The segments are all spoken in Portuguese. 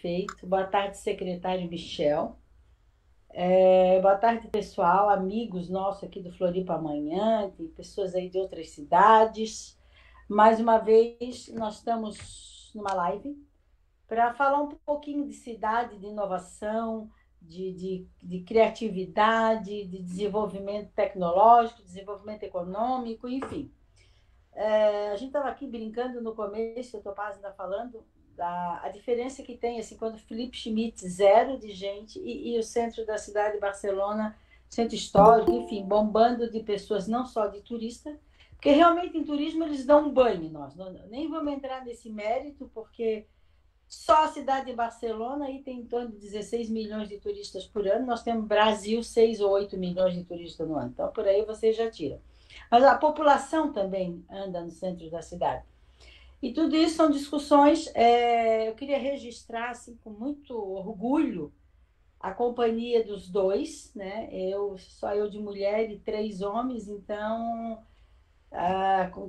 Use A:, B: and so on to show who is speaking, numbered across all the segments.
A: Vice-Prefeito. Boa tarde, secretário Michel. Boa tarde, pessoal, amigos nossos aqui do Floripa Amanhã, tem pessoas aí de outras cidades. Mais uma vez, nós estamos numa live para falar um pouquinho de cidade, de inovação, de criatividade, de desenvolvimento tecnológico, desenvolvimento econômico, enfim. A gente estava aqui brincando no começo, o Topaz ainda falando, a diferença que tem assim, quando Felipe Schmidt, zero de gente, e o centro da cidade de Barcelona, centro histórico, enfim, bombando de pessoas, não só de turista, porque realmente em turismo eles dão um banho, nós nem vamos entrar nesse mérito, porque só a cidade de Barcelona aí tem em torno de 16 milhões de turistas por ano. Nós temos Brasil 6 ou 8 milhões de turistas no ano. Então, por aí você já tira. Mas a população também anda no centro da cidade. E tudo isso são discussões. Eu queria registrar assim, com muito orgulho a companhia dos dois, né? Só eu de mulher e três homens, então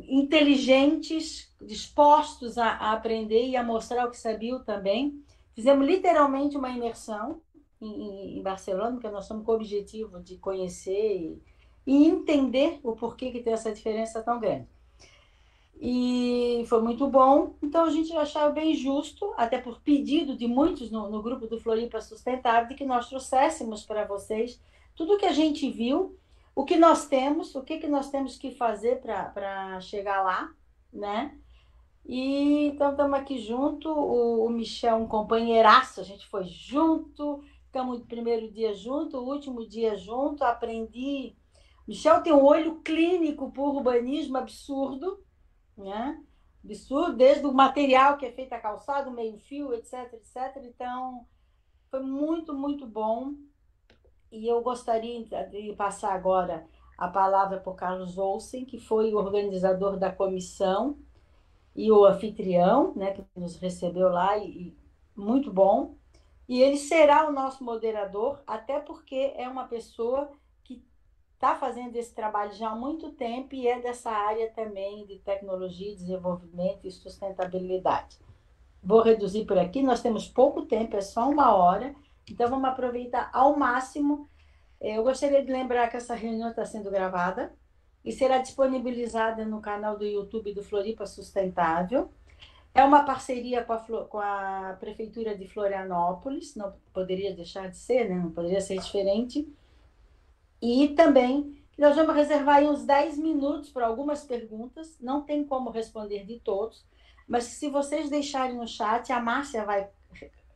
A: inteligentes, dispostos a aprender e a mostrar o que sabiam também. Fizemos literalmente uma imersão em Barcelona, porque nós estamos com o objetivo de conhecer e entender o porquê que tem essa diferença tão grande. E foi muito bom, então a gente achava bem justo, até por pedido de muitos no grupo do Floripa Sustentável, de que nós trouxéssemos para vocês tudo que a gente viu, o que nós temos, o que nós temos que fazer para chegar lá, né? E então estamos aqui junto, o Michel, um companheiraço, a gente foi junto, ficamos o primeiro dia junto, o último dia junto, aprendi. Michel tem um olho clínico por urbanismo absurdo, né? Absurdo, desde o material que é feito a calçado, meio-fio, etc, etc. Então, foi muito, muito bom. E eu gostaria de passar agora a palavra para o Carlos Olsen, que foi o organizador da comissão e o anfitrião, né, que nos recebeu lá, e muito bom. E ele será o nosso moderador, até porque é uma pessoa que está fazendo esse trabalho já há muito tempo e é dessa área também de tecnologia, desenvolvimento e sustentabilidade. Vou reduzir por aqui, nós temos pouco tempo, é só uma hora, então vamos aproveitar ao máximo. Eu gostaria de lembrar que essa reunião está sendo gravada e será disponibilizada no canal do YouTube do Floripa Sustentável. É uma parceria com a Prefeitura de Florianópolis, não poderia deixar de ser, né? Não poderia ser diferente. E também nós vamos reservar aí uns 10 minutos para algumas perguntas, não tem como responder de todos, mas se vocês deixarem no chat, a Márcia vai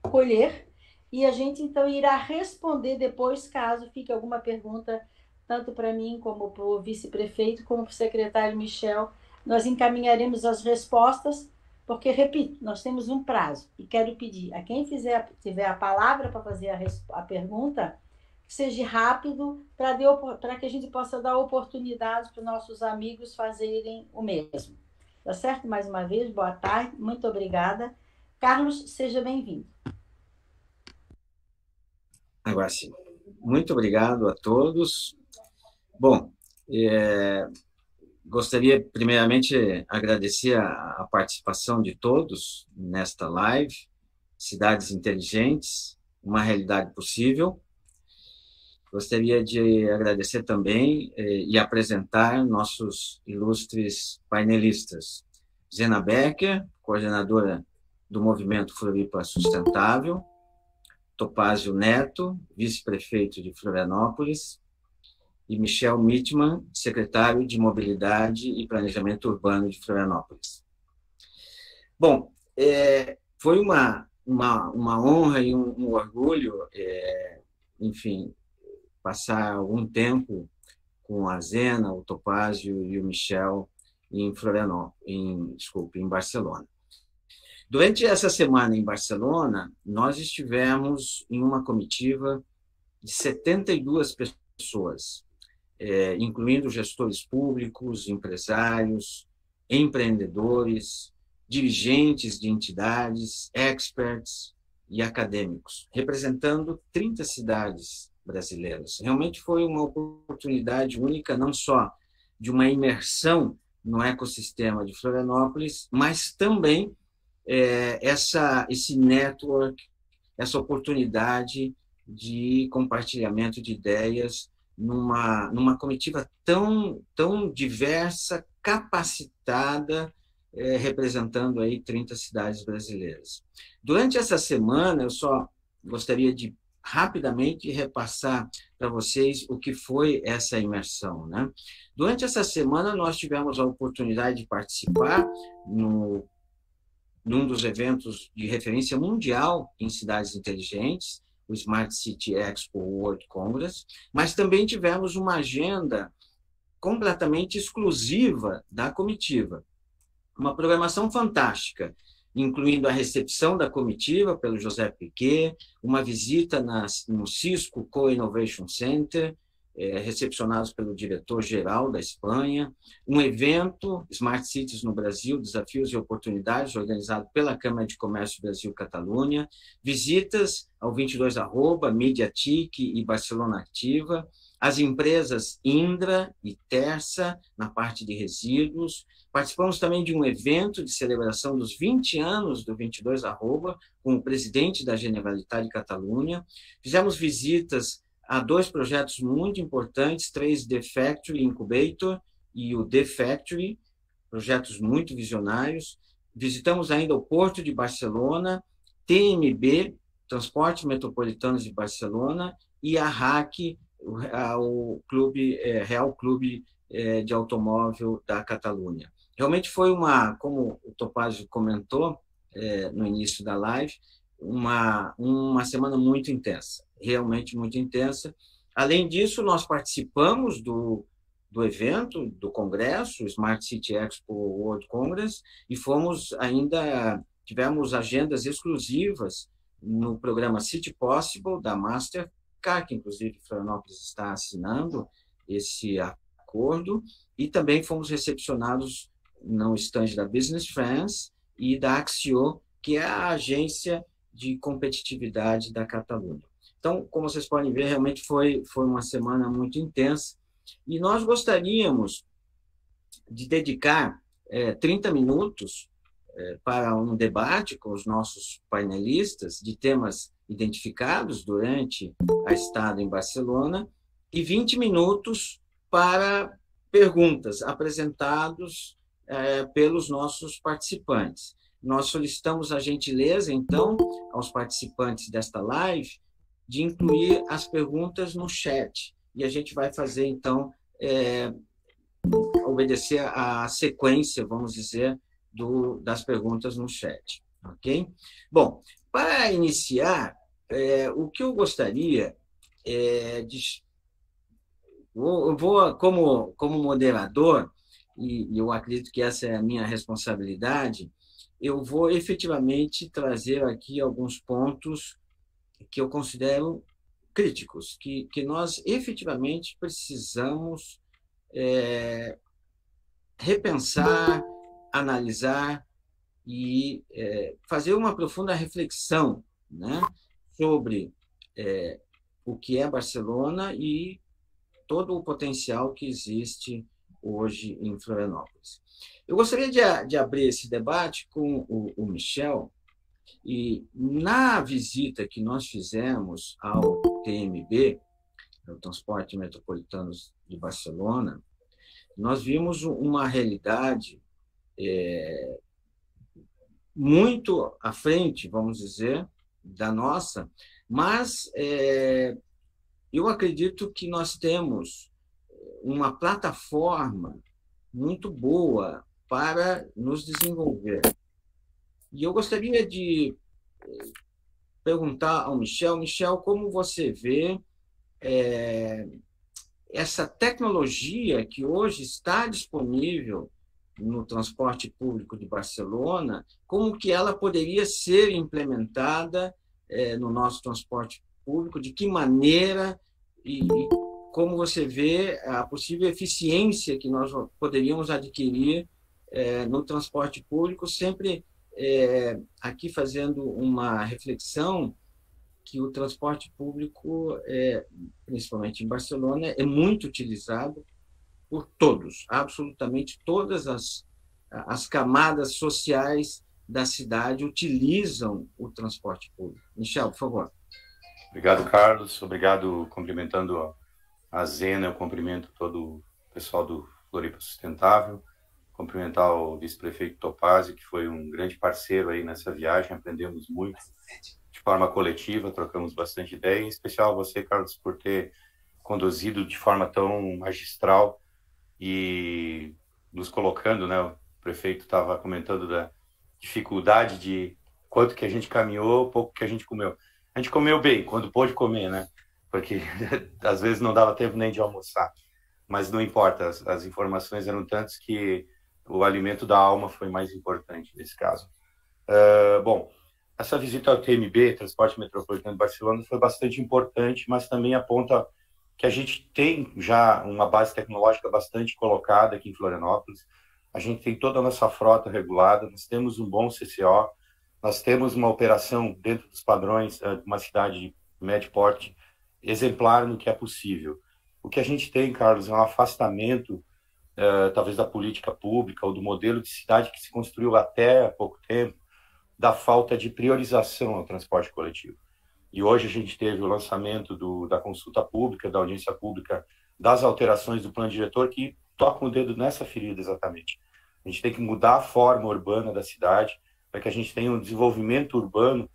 A: colher e a gente então irá responder depois, caso fique alguma pergunta, tanto para mim como para o vice-prefeito, como para o secretário Michel. Nós encaminharemos as respostas, porque, repito, nós temos um prazo. E quero pedir a quem tiver a palavra para fazer a pergunta, que seja rápido, para que a gente possa dar oportunidades para os nossos amigos fazerem o mesmo. Tá certo? Mais uma vez, boa tarde, muito obrigada. Carlos, seja bem-vindo.
B: Agora sim. Muito obrigado a todos. Bom, gostaria primeiramente agradecer a participação de todos nesta live, Cidades Inteligentes, uma realidade possível. Gostaria de agradecer também e apresentar nossos ilustres painelistas. Zena Becker, coordenadora do Movimento Floripa Sustentável, Topázio Neto, vice-prefeito de Florianópolis, e Michel Mittmann, secretário de Mobilidade e Planejamento Urbano de Florianópolis. Bom, foi uma honra e um orgulho, enfim, passar algum tempo com a Zena, o Topázio e o Michel em em Barcelona. Durante essa semana em Barcelona, nós estivemos em uma comitiva de 72 pessoas, incluindo gestores públicos, empresários, empreendedores, dirigentes de entidades, experts e acadêmicos, representando 30 cidades brasileiras. Realmente foi uma oportunidade única, não só de uma imersão no ecossistema de Florianópolis, mas também esse network essa oportunidade de compartilhamento de ideias numa comitiva tão diversa, capacitada, representando aí 30 cidades brasileiras. Durante essa semana, eu só gostaria de rapidamente repassar para vocês o que foi essa imersão, né? Durante essa semana, nós tivemos a oportunidade de participar num dos eventos de referência mundial em cidades inteligentes, o Smart City Expo World Congress, mas também tivemos uma agenda completamente exclusiva da comitiva. Uma programação fantástica, incluindo a recepção da comitiva pelo José Piquet, uma visita no Cisco Co-Innovation Center, recepcionados pelo diretor-geral da Espanha, um evento, Smart Cities no Brasil, Desafios e Oportunidades, organizado pela Câmara de Comércio Brasil-Catalunha, visitas ao 22 @, Mediatic e Barcelona Activa, as empresas Indra e Terça, na parte de resíduos. Participamos também de um evento de celebração dos 20 anos do 22 @ com o presidente da Generalitat de Catalunha. Fizemos visitas a 2 projetos muito importantes, 3 The Factory Incubator e o The Factory, projetos muito visionários. Visitamos ainda o Porto de Barcelona, TMB, Transportes Metropolitanos de Barcelona, e a RAC, o Clube, Real Clube de Automóvel da Catalunha. Realmente foi como o Topázio comentou no início da live, uma semana muito intensa, realmente muito intensa. Além disso, nós participamos do evento, do congresso, Smart City Expo World Congress, e tivemos agendas exclusivas no programa City Possible, da Mastercard, que inclusive Florianópolis está assinando esse acordo, e também fomos recepcionados no stand da Business France e da Axio, que é a agência de competitividade da Catalunha. Então, como vocês podem ver, realmente foi uma semana muito intensa, e nós gostaríamos de dedicar 30 minutos para um debate com os nossos painelistas de temas identificados durante a estada em Barcelona e 20 minutos para perguntas apresentadas pelos nossos participantes. Nós solicitamos a gentileza, então, aos participantes desta live, de incluir as perguntas no chat. E a gente vai fazer, então, obedecer à sequência, vamos dizer, das perguntas no chat. Ok? Bom, para iniciar, o que eu gostaria eu vou, como moderador, e eu acredito que essa é a minha responsabilidade, eu vou efetivamente trazer aqui alguns pontos que eu considero críticos, que nós efetivamente precisamos repensar, analisar e fazer uma profunda reflexão, né, sobre o que é Barcelona e todo o potencial que existe hoje em Florianópolis. Eu gostaria de abrir esse debate com o Michel, e na visita que nós fizemos ao TMB, o Transporte Metropolitanos de Barcelona, nós vimos uma realidade muito à frente, vamos dizer, da nossa, mas eu acredito que nós temos uma plataforma muito boa para nos desenvolver. E eu gostaria de perguntar ao Michel, como você vê essa tecnologia que hoje está disponível no transporte público de Barcelona, como que ela poderia ser implementada no nosso transporte público, de que maneira e como você vê a possível eficiência que nós poderíamos adquirir no transporte público, sempre aqui fazendo uma reflexão que o transporte público, principalmente em Barcelona, é muito utilizado por todos, absolutamente todas as camadas sociais da cidade utilizam o transporte público. Michel, por favor.
C: Obrigado, Carlos. Obrigado, cumprimentando a Zena, eu cumprimento todo o pessoal do Floripa Sustentável, cumprimentar o vice-prefeito Topazzi, que foi um grande parceiro aí nessa viagem, aprendemos muito de forma coletiva, trocamos bastante ideia, em especial você, Carlos, por ter conduzido de forma tão magistral e nos colocando, né? O prefeito estava comentando da dificuldade de quanto que a gente caminhou, pouco que a gente comeu. A gente comeu bem, quando pôde comer, né? Porque às vezes não dava tempo nem de almoçar. Mas não importa, as informações eram tantas que o alimento da alma foi mais importante nesse caso. Bom, essa visita ao TMB, Transporte Metropolitano de Barcelona, foi bastante importante, mas também aponta que a gente tem já uma base tecnológica bastante colocada aqui em Florianópolis. A gente tem toda a nossa frota regulada, nós temos um bom CCO, nós temos uma operação dentro dos padrões de uma cidade de médio porte exemplar no que é possível. O que a gente tem, Carlos, é um afastamento, talvez da política pública ou do modelo de cidade que se construiu até há pouco tempo, da falta de priorização ao transporte coletivo. E hoje a gente teve o lançamento da consulta pública, da audiência pública, das alterações do plano diretor que tocam o dedo nessa ferida exatamente. A gente tem que mudar a forma urbana da cidade para que a gente tenha um desenvolvimento urbano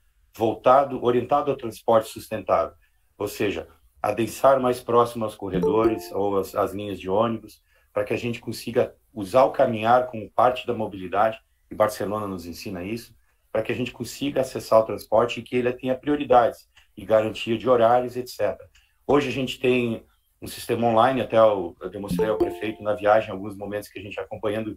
C: orientado ao transporte sustentável. Ou seja, adensar mais próximo aos corredores ou às linhas de ônibus, para que a gente consiga usar o caminhar como parte da mobilidade, e Barcelona nos ensina isso, para que a gente consiga acessar o transporte e que ele tenha prioridades e garantia de horários, etc. Hoje a gente tem um sistema online, até eu demonstrei ao prefeito na viagem, alguns momentos que a gente acompanhando,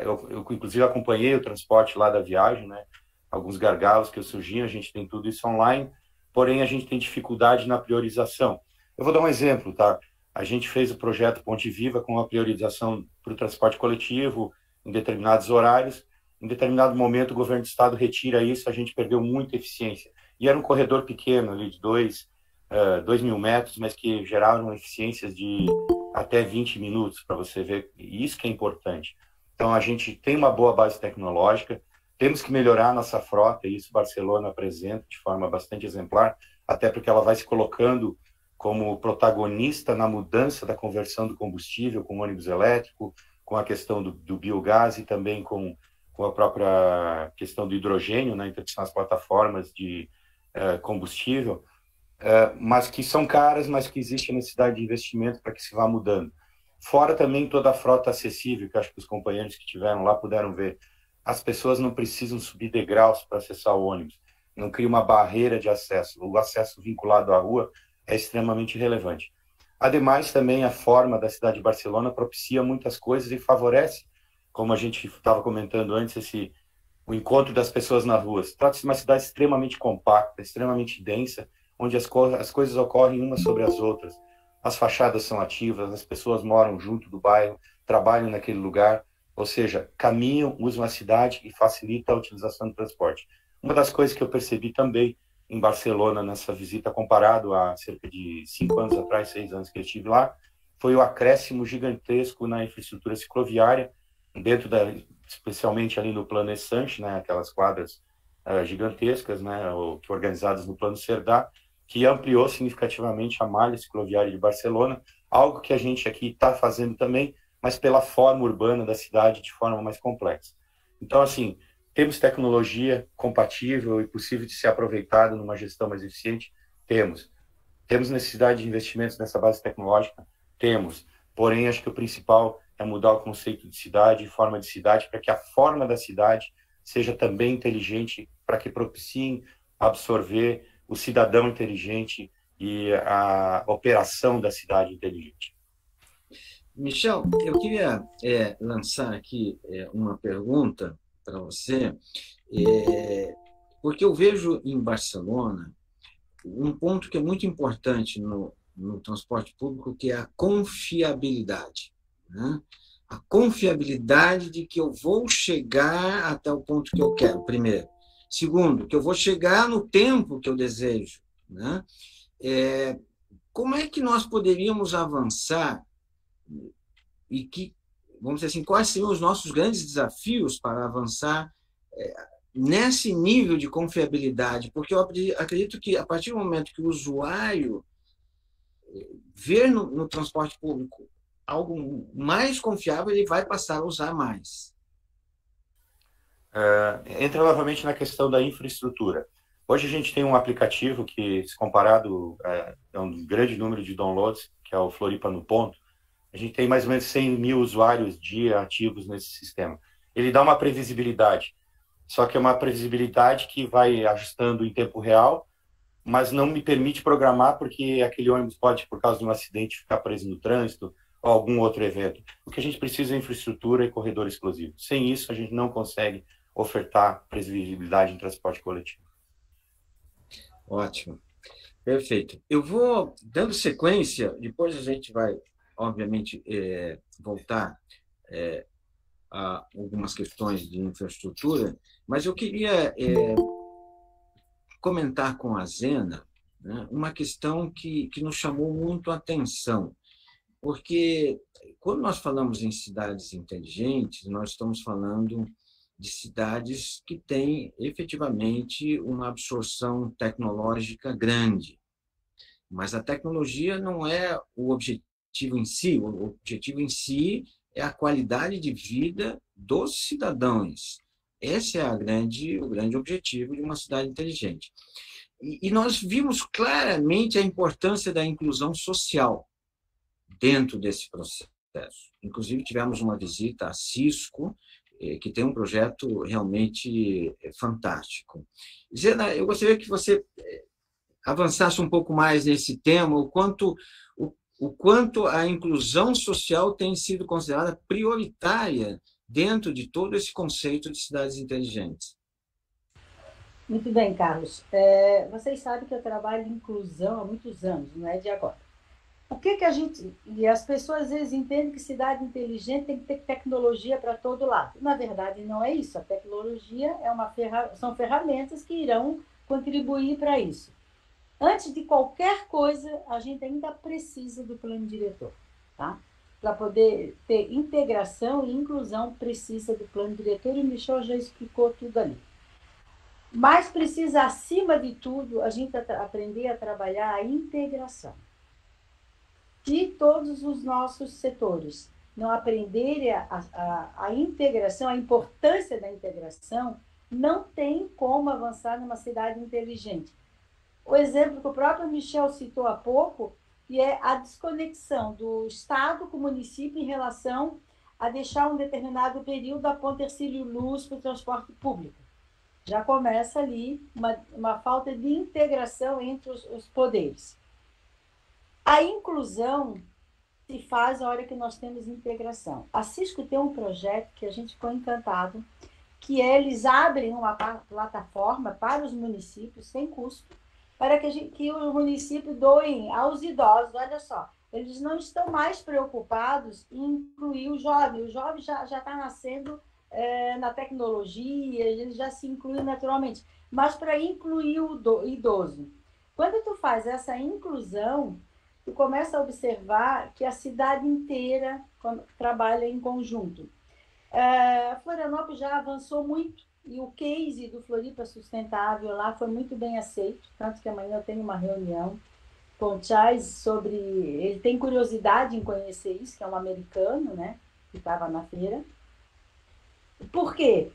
C: eu inclusive acompanhei o transporte lá da viagem, né? Alguns gargalos que surgiam, a gente tem tudo isso online, porém a gente tem dificuldade na priorização. Eu vou dar um exemplo, tá? A gente fez o projeto Ponte Viva com a priorização para o transporte coletivo em determinados horários. Em determinado momento, o governo do estado retira isso, a gente perdeu muita eficiência. E era um corredor pequeno, ali de 2.000 metros, mas que geraram eficiências de até 20 minutos, para você ver. E isso que é importante. Então, a gente tem uma boa base tecnológica, temos que melhorar a nossa frota, e isso Barcelona apresenta de forma bastante exemplar, até porque ela vai se colocando como protagonista na mudança da conversão do combustível com ônibus elétrico, com a questão do biogás e também com a própria questão do hidrogênio, né, então, que são as plataformas de combustível, mas que são caras, mas que existe a necessidade de investimento para que se vá mudando. Fora também toda a frota acessível, que acho que os companheiros que estiveram lá puderam ver. As pessoas não precisam subir degraus para acessar o ônibus, não cria uma barreira de acesso. O acesso vinculado à rua é extremamente relevante. Ademais, também a forma da cidade de Barcelona propicia muitas coisas e favorece, como a gente estava comentando antes, o encontro das pessoas nas ruas. Trata-se de uma cidade extremamente compacta, extremamente densa, onde as coisas ocorrem umas sobre as outras. As fachadas são ativas, as pessoas moram junto do bairro, trabalham naquele lugar, ou seja, caminham, usam a cidade e facilita a utilização do transporte. Uma das coisas que eu percebi também em Barcelona, nessa visita, comparado a cerca de 5 anos atrás, 6 anos que eu estive lá, foi o acréscimo gigantesco na infraestrutura cicloviária, especialmente ali no Plano Essanche, né, aquelas quadras gigantescas, né, organizadas no Plano Cerdá, que ampliou significativamente a malha cicloviária de Barcelona, algo que a gente aqui está fazendo também, mas pela forma urbana da cidade de forma mais complexa. Então, assim, temos tecnologia compatível e possível de ser aproveitada numa gestão mais eficiente? Temos. Temos necessidade de investimentos nessa base tecnológica? Temos. Porém, acho que o principal é mudar o conceito de cidade e forma de cidade para que a forma da cidade seja também inteligente, para que propiciem absorver o cidadão inteligente e a operação da cidade inteligente.
B: Michel, eu queria lançar aqui uma pergunta para você, porque eu vejo em Barcelona um ponto que é muito importante no transporte público, que é a confiabilidade, né? A confiabilidade de que eu vou chegar até o ponto que eu quero, primeiro. Segundo, que eu vou chegar no tempo que eu desejo, né? Como é que nós poderíamos avançar e vamos dizer assim, quais seriam os nossos grandes desafios para avançar nesse nível de confiabilidade, porque eu acredito que a partir do momento que o usuário ver no transporte público algo mais confiável, ele vai passar a usar mais.
C: Entra novamente na questão da infraestrutura. Hoje a gente tem um aplicativo que, se comparado, é um grande número de downloads, que é o Floripa no Ponto. A gente tem mais ou menos 100 mil usuários dia ativos nesse sistema. Ele dá uma previsibilidade, só que é uma previsibilidade que vai ajustando em tempo real, mas não me permite programar porque aquele ônibus pode, por causa de um acidente, ficar preso no trânsito ou algum outro evento. O que a gente precisa é infraestrutura e corredor exclusivo. Sem isso, a gente não consegue ofertar previsibilidade em transporte coletivo.
B: Ótimo. Perfeito. Eu vou dando sequência, depois a gente vai, obviamente, voltar a algumas questões de infraestrutura, mas eu queria comentar com a Zena, né, uma questão que nos chamou muito a atenção, porque quando nós falamos em cidades inteligentes, nós estamos falando de cidades que têm efetivamente uma absorção tecnológica grande. Mas a tecnologia não é o objetivo em si, o objetivo em si é a qualidade de vida dos cidadãos. Esse é o grande objetivo de uma cidade inteligente. E nós vimos claramente a importância da inclusão social dentro desse processo. Inclusive, tivemos uma visita à Cisco, que tem um projeto realmente fantástico. Zena, eu gostaria que você avançasse um pouco mais nesse tema, o quanto a inclusão social tem sido considerada prioritária dentro de todo esse conceito de cidades inteligentes.
A: Muito bem, Carlos. Vocês sabem que eu trabalho em inclusão há muitos anos, não é de agora. O que a gente... E as pessoas às vezes entendem que cidade inteligente tem que ter tecnologia para todo lado. Na verdade, não é isso. A tecnologia são ferramentas que irão contribuir para isso. Antes de qualquer coisa, a gente ainda precisa do plano diretor, tá? Para poder ter integração e inclusão, precisa do plano diretor, e o Michel já explicou tudo ali. Mas precisa, acima de tudo, a gente aprender a trabalhar a integração de todos os nossos setores. Não aprenderem a integração, a importância da integração, não tem como avançar numa cidade inteligente. O exemplo que o próprio Michel citou há pouco, que é a desconexão do Estado com o município em relação a deixar um determinado período a Ponte Hercílio Luz para o transporte público. Já começa ali uma falta de integração entre os poderes. A inclusão se faz na hora que nós temos integração. A Cisco tem um projeto que a gente ficou encantado, que eles abrem uma plataforma para os municípios, sem custo, para que o município doem aos idosos. Olha só, eles não estão mais preocupados em incluir o jovem. O jovem já está nascendo na tecnologia, ele já se inclui naturalmente. Mas para incluir o idoso. Quando tu faz essa inclusão, tu começa a observar que a cidade inteira trabalha em conjunto. Florianópolis já avançou muito, e o case do Floripa Sustentável lá foi muito bem aceito, tanto que amanhã eu tenho uma reunião com o Chais sobre... Ele tem curiosidade em conhecer isso, que é um americano, né, que estava na feira. Por quê?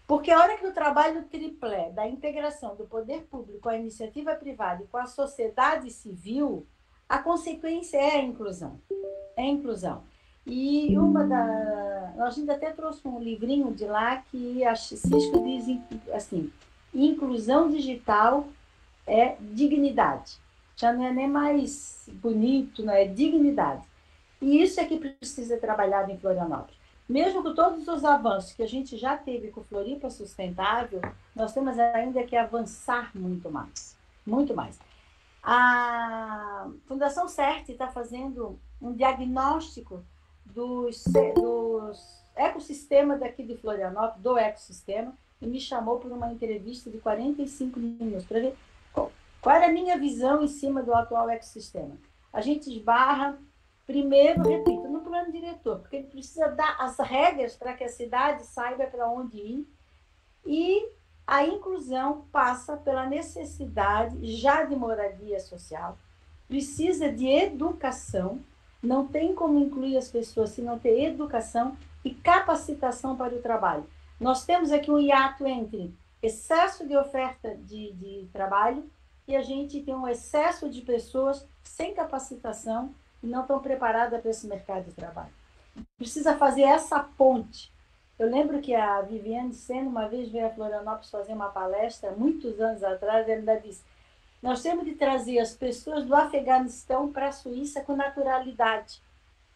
A: Porque a hora que o trabalho triplé da integração do poder público com a iniciativa privada e com a sociedade civil, a consequência é a inclusão. É a inclusão. E a gente até trouxe um livrinho de lá que a Cisco diz assim, inclusão digital é dignidade. Já não é nem mais bonito, não é dignidade. E isso é que precisa ser trabalhado em Florianópolis. Mesmo com todos os avanços que a gente já teve com o Floripa Sustentável, nós temos ainda que avançar muito mais. Muito mais. A Fundação CERT está fazendo um diagnóstico dos ecossistemas daqui de Florianópolis, do ecossistema, e me chamou por uma entrevista de 45 minutos para ver qual era a minha visão em cima do atual ecossistema. A gente esbarra, primeiro, repito, no plano diretor, porque ele precisa dar as regras para que a cidade saiba para onde ir, e A inclusão passa pela necessidade já de moradia social, precisa de educação, não tem como incluir as pessoas se não ter educação e capacitação para o trabalho. Nós temos aqui um hiato entre excesso de oferta de trabalho e a gente tem um excesso de pessoas sem capacitação e não estão preparadas para esse mercado de trabalho. Precisa fazer essa ponte. Eu lembro que a Viviane Sena uma vez veio a Florianópolis fazer uma palestra, muitos anos atrás, ela ainda disse: nós temos de trazer as pessoas do Afeganistão para a Suíça com naturalidade,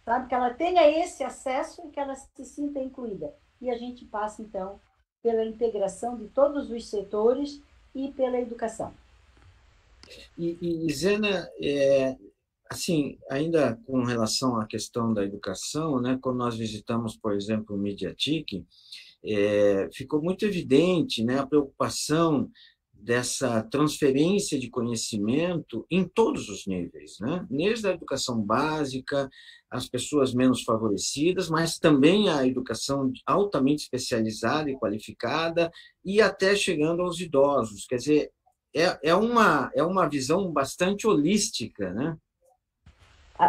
A: sabe? Que ela tenha esse acesso e que ela se sinta incluída. E a gente passa, então, pela integração de todos os setores e pela educação.
B: E Zena, assim, ainda com relação à questão da educação, né, quando nós visitamos, por exemplo, o Mediatic, ficou muito evidente, né, a preocupação dessa transferência de conhecimento em todos os níveis, né? Desde a educação básica, as pessoas menos favorecidas, mas também a educação altamente especializada e qualificada, e até chegando aos idosos. Quer dizer, é uma visão bastante holística, né?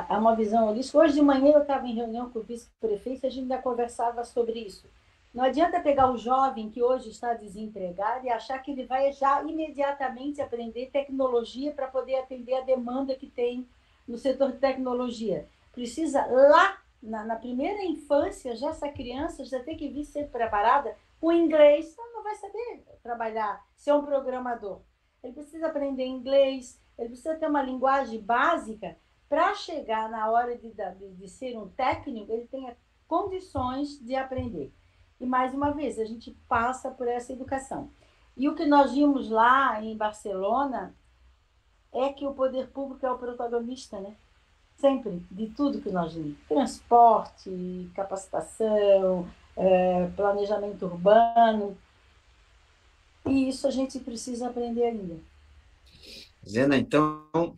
A: É uma visão holística. Hoje de manhã eu estava em reunião com o vice-prefeito e a gente ainda conversava sobre isso. Não adianta pegar o jovem que hoje está desempregado e achar que ele vai já imediatamente aprender tecnologia para poder atender a demanda que tem no setor de tecnologia. Precisa lá, na primeira infância, já essa criança já tem que vir ser preparada com inglês. Não vai saber trabalhar, ser um programador. Ele precisa aprender inglês, ele precisa ter uma linguagem básica para chegar na hora de ser um técnico, ele tenha condições de aprender. E, mais uma vez, a gente passa por essa educação. E o que nós vimos lá em Barcelona é que o poder público é o protagonista, né? Sempre, de tudo que nós vimos. Transporte, capacitação, planejamento urbano. E isso a gente precisa aprender ainda.
B: Zena, então,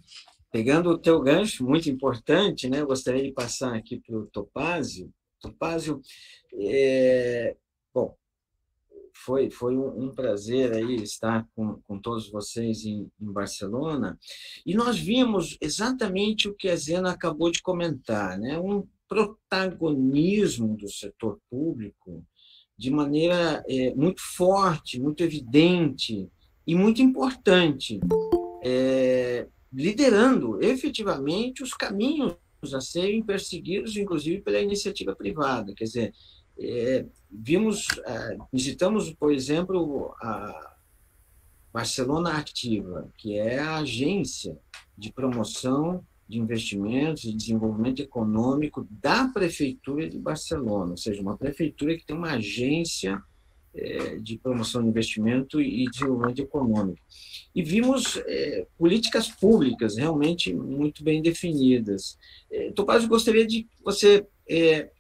B: pegando o teu gancho, muito importante, né? Eu gostaria de passar aqui para o Topázio. Topázio, bom, foi um prazer aí estar com todos vocês em Barcelona, e nós vimos exatamente o que a Zena acabou de comentar, né? Um protagonismo do setor público de maneira muito forte, muito evidente e muito importante, liderando efetivamente os caminhos a serem perseguidos, inclusive pela iniciativa privada. Quer dizer, visitamos, por exemplo, a Barcelona Activa, que é a agência de promoção de investimentos e desenvolvimento econômico da Prefeitura de Barcelona, ou seja, uma prefeitura que tem uma agência de promoção de investimento e desenvolvimento econômico. E vimos políticas públicas realmente muito bem definidas. Topázio, gostaria de que você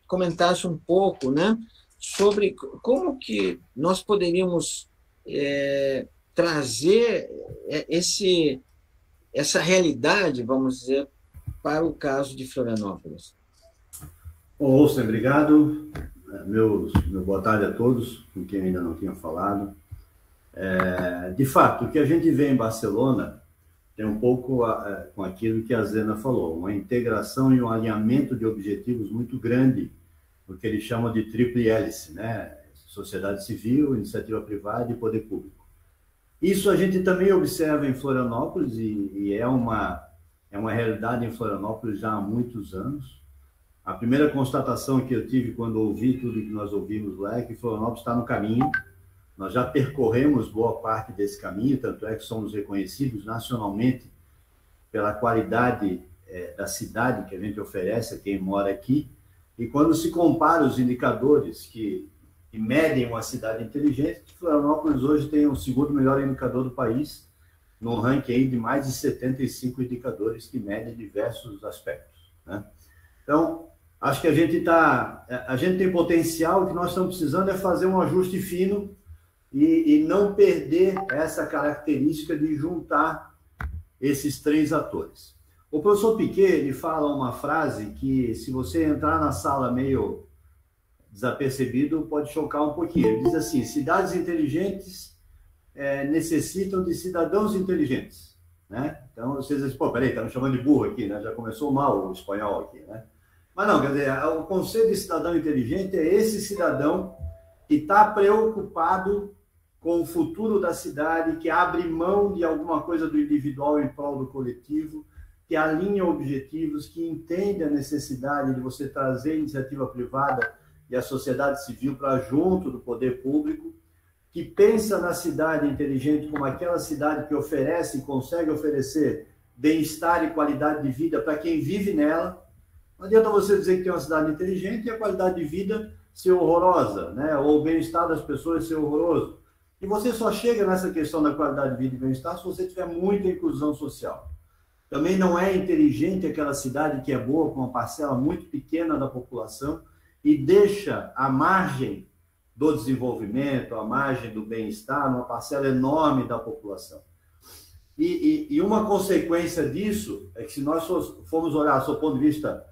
B: comentasse um pouco, né, sobre como que nós poderíamos trazer essa realidade, vamos dizer, para o caso de Florianópolis.
D: Olsen, obrigado. Meu boa tarde a todos, com quem ainda não tinha falado. De fato, o que a gente vê em Barcelona tem um pouco com aquilo que a Zena falou, uma integração e um alinhamento de objetivos muito grande, o que eles chamam de tríplice hélice, né? Sociedade civil, iniciativa privada e poder público. Isso a gente também observa em Florianópolis e é uma realidade em Florianópolis já há muitos anos. A primeira constatação que eu tive quando ouvi tudo que nós ouvimos lá é que Florianópolis está no caminho. Nós já percorremos boa parte desse caminho, tanto é que somos reconhecidos nacionalmente pela qualidade da cidade que a gente oferece a quem mora aqui. E quando se compara os indicadores que medem uma cidade inteligente, Florianópolis hoje tem o segundo melhor indicador do país, num ranking aí de mais de 75 indicadores que medem diversos aspectos, né? Então, acho que a gente tem potencial, o que nós estamos precisando é fazer um ajuste fino e não perder essa característica de juntar esses três atores. O professor Piquet, ele fala uma frase que, se você entrar na sala meio desapercebido, pode chocar um pouquinho. Ele diz assim: cidades inteligentes necessitam de cidadãos inteligentes, né? Então, vocês dizem, pô, peraí, estão chamando de burro aqui, né? Já começou mal o espanhol aqui, né? Mas não, quer dizer, o conceito de cidadão inteligente é esse cidadão que está preocupado com o futuro da cidade, que abre mão de alguma coisa do individual em prol do coletivo, que alinha objetivos, que entende a necessidade de você trazer a iniciativa privada e a sociedade civil para junto do poder público, que pensa na cidade inteligente como aquela cidade que oferece e consegue oferecer bem-estar e qualidade de vida para quem vive nela. Não adianta você dizer que tem uma cidade inteligente e a qualidade de vida ser horrorosa, né? Ou o bem-estar das pessoas ser horroroso. E você só chega nessa questão da qualidade de vida e bem-estar se você tiver muita inclusão social. Também não é inteligente aquela cidade que é boa, com uma parcela muito pequena da população, e deixa a margem do desenvolvimento, a margem do bem-estar, uma parcela enorme da população. E uma consequência disso é que, se nós formos olhar do ponto de vista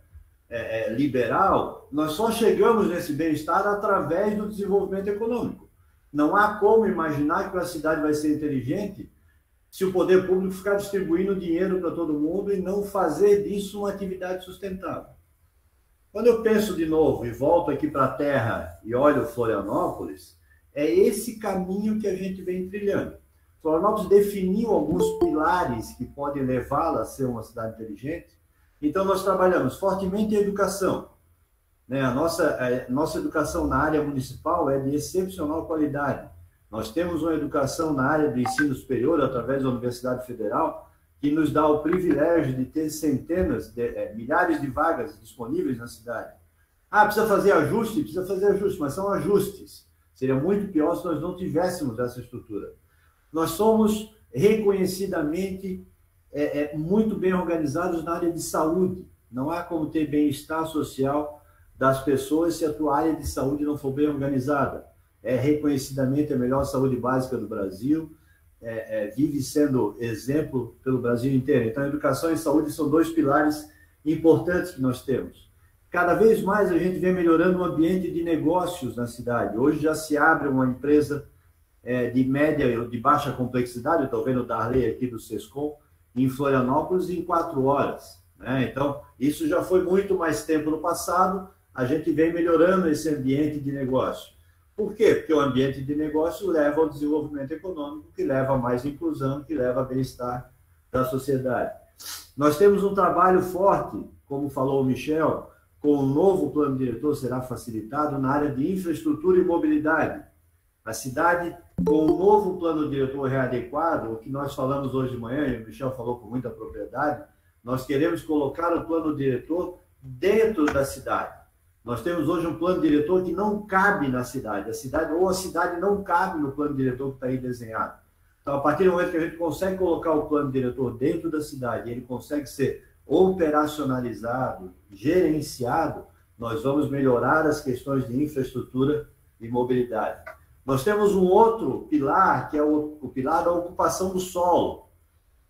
D: liberal, nós só chegamos nesse bem-estar através do desenvolvimento econômico. Não há como imaginar que uma cidade vai ser inteligente se o poder público ficar distribuindo dinheiro para todo mundo e não fazer disso uma atividade sustentável. Quando eu penso de novo e volto aqui para a Terra e olho Florianópolis, é esse caminho que a gente vem trilhando. Florianópolis definiu alguns pilares que podem levá-la a ser uma cidade inteligente. Então, nós trabalhamos fortemente em educação, né? A nossa educação na área municipal é de excepcional qualidade. Nós temos uma educação na área do ensino superior, através da Universidade Federal, que nos dá o privilégio de ter milhares de vagas disponíveis na cidade. Precisa fazer ajuste? Precisa fazer ajuste, mas são ajustes. Seria muito pior se nós não tivéssemos essa estrutura. Nós somos reconhecidamente muito bem organizados na área de saúde. Não há como ter bem-estar social das pessoas se a tua área de saúde não for bem organizada. É reconhecidamente a melhor saúde básica do Brasil, vive sendo exemplo pelo Brasil inteiro. Então, educação e saúde são dois pilares importantes que nós temos. Cada vez mais a gente vem melhorando o ambiente de negócios na cidade. Hoje já se abre uma empresa de média e de baixa complexidade, eu estou vendo o Darley aqui do Sescom, em Florianópolis em 4 horas. Né? Então, isso já foi muito mais tempo no passado, a gente vem melhorando esse ambiente de negócio. Por quê? Porque o ambiente de negócio leva ao desenvolvimento econômico, que leva a mais inclusão, que leva a bem-estar da sociedade. Nós temos um trabalho forte, como falou o Michel, com o novo plano diretor será facilitado na área de infraestrutura e mobilidade. A cidade, com o novo plano diretor readequado, o que nós falamos hoje de manhã, e o Michel falou com muita propriedade, nós queremos colocar o plano diretor dentro da cidade. Nós temos hoje um plano diretor que não cabe na cidade. A cidade não cabe no plano diretor que está aí desenhado. Então, a partir do momento que a gente consegue colocar o plano diretor dentro da cidade, ele consegue ser operacionalizado, gerenciado, nós vamos melhorar as questões de infraestrutura e mobilidade. Nós temos um outro pilar, que é o pilar da ocupação do solo,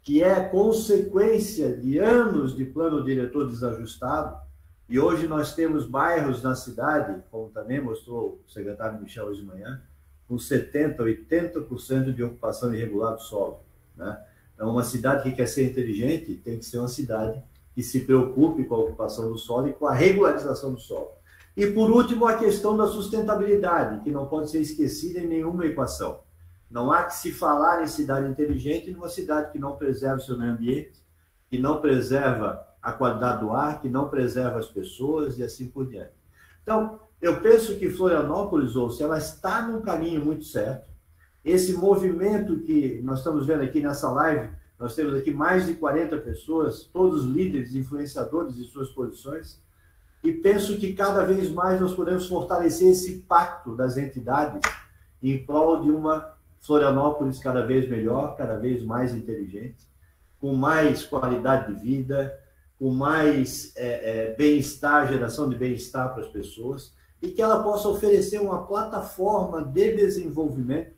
D: que é consequência de anos de plano diretor desajustado. E hoje nós temos bairros na cidade, como também mostrou o secretário Michel hoje de manhã, com 70%, 80% de ocupação irregular do solo. Né? Então, uma cidade que quer ser inteligente tem que ser uma cidade que se preocupe com a ocupação do solo e com a regularização do solo. E, por último, a questão da sustentabilidade, que não pode ser esquecida em nenhuma equação. Não há que se falar em cidade inteligente numa cidade que não preserva o seu meio ambiente, que não preserva a qualidade do ar, que não preserva as pessoas e assim por diante. Então, eu penso que Florianópolis, ou se ela está num caminho muito certo, esse movimento que nós estamos vendo aqui nessa live, nós temos aqui mais de 40 pessoas, todos líderes, influenciadores de suas posições, e penso que cada vez mais nós podemos fortalecer esse pacto das entidades em prol de uma Florianópolis cada vez melhor, cada vez mais inteligente, com mais qualidade de vida, com mais bem-estar, geração de bem-estar para as pessoas, e que ela possa oferecer uma plataforma de desenvolvimento.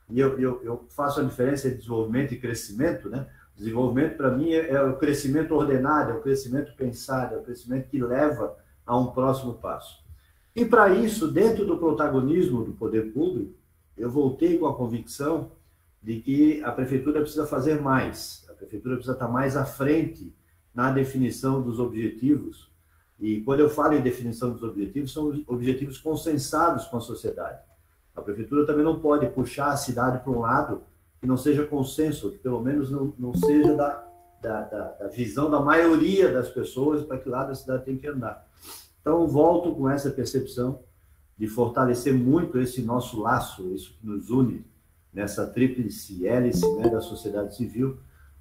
D: E eu faço a diferença entre desenvolvimento e crescimento, né? Desenvolvimento, para mim, é o crescimento ordenado, é o crescimento pensado, é o crescimento que leva a um próximo passo. E, para isso, dentro do protagonismo do poder público, eu voltei com a convicção de que a prefeitura precisa fazer mais, a prefeitura precisa estar mais à frente na definição dos objetivos. E quando eu falo em definição dos objetivos, são objetivos consensados com a sociedade. A prefeitura também não pode puxar a cidade para um lado que não seja consenso, que pelo menos não seja da visão da maioria das pessoas para que lado a cidade tem que andar. Então, volto com essa percepção de fortalecer muito esse nosso laço, isso que nos une nessa tríplice hélice, né, da sociedade civil,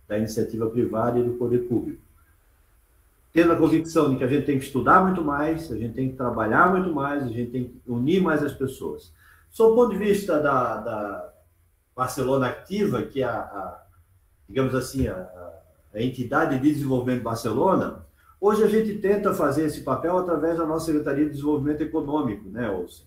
D: da iniciativa privada e do poder público. Tendo a convicção de que a gente tem que estudar muito mais, a gente tem que trabalhar muito mais, a gente tem que unir mais as pessoas. Sob o ponto de vista da Barcelona Activa, que é digamos assim, a entidade de desenvolvimento de Barcelona, hoje a gente tenta fazer esse papel através da nossa Secretaria de Desenvolvimento Econômico, né, Olsen?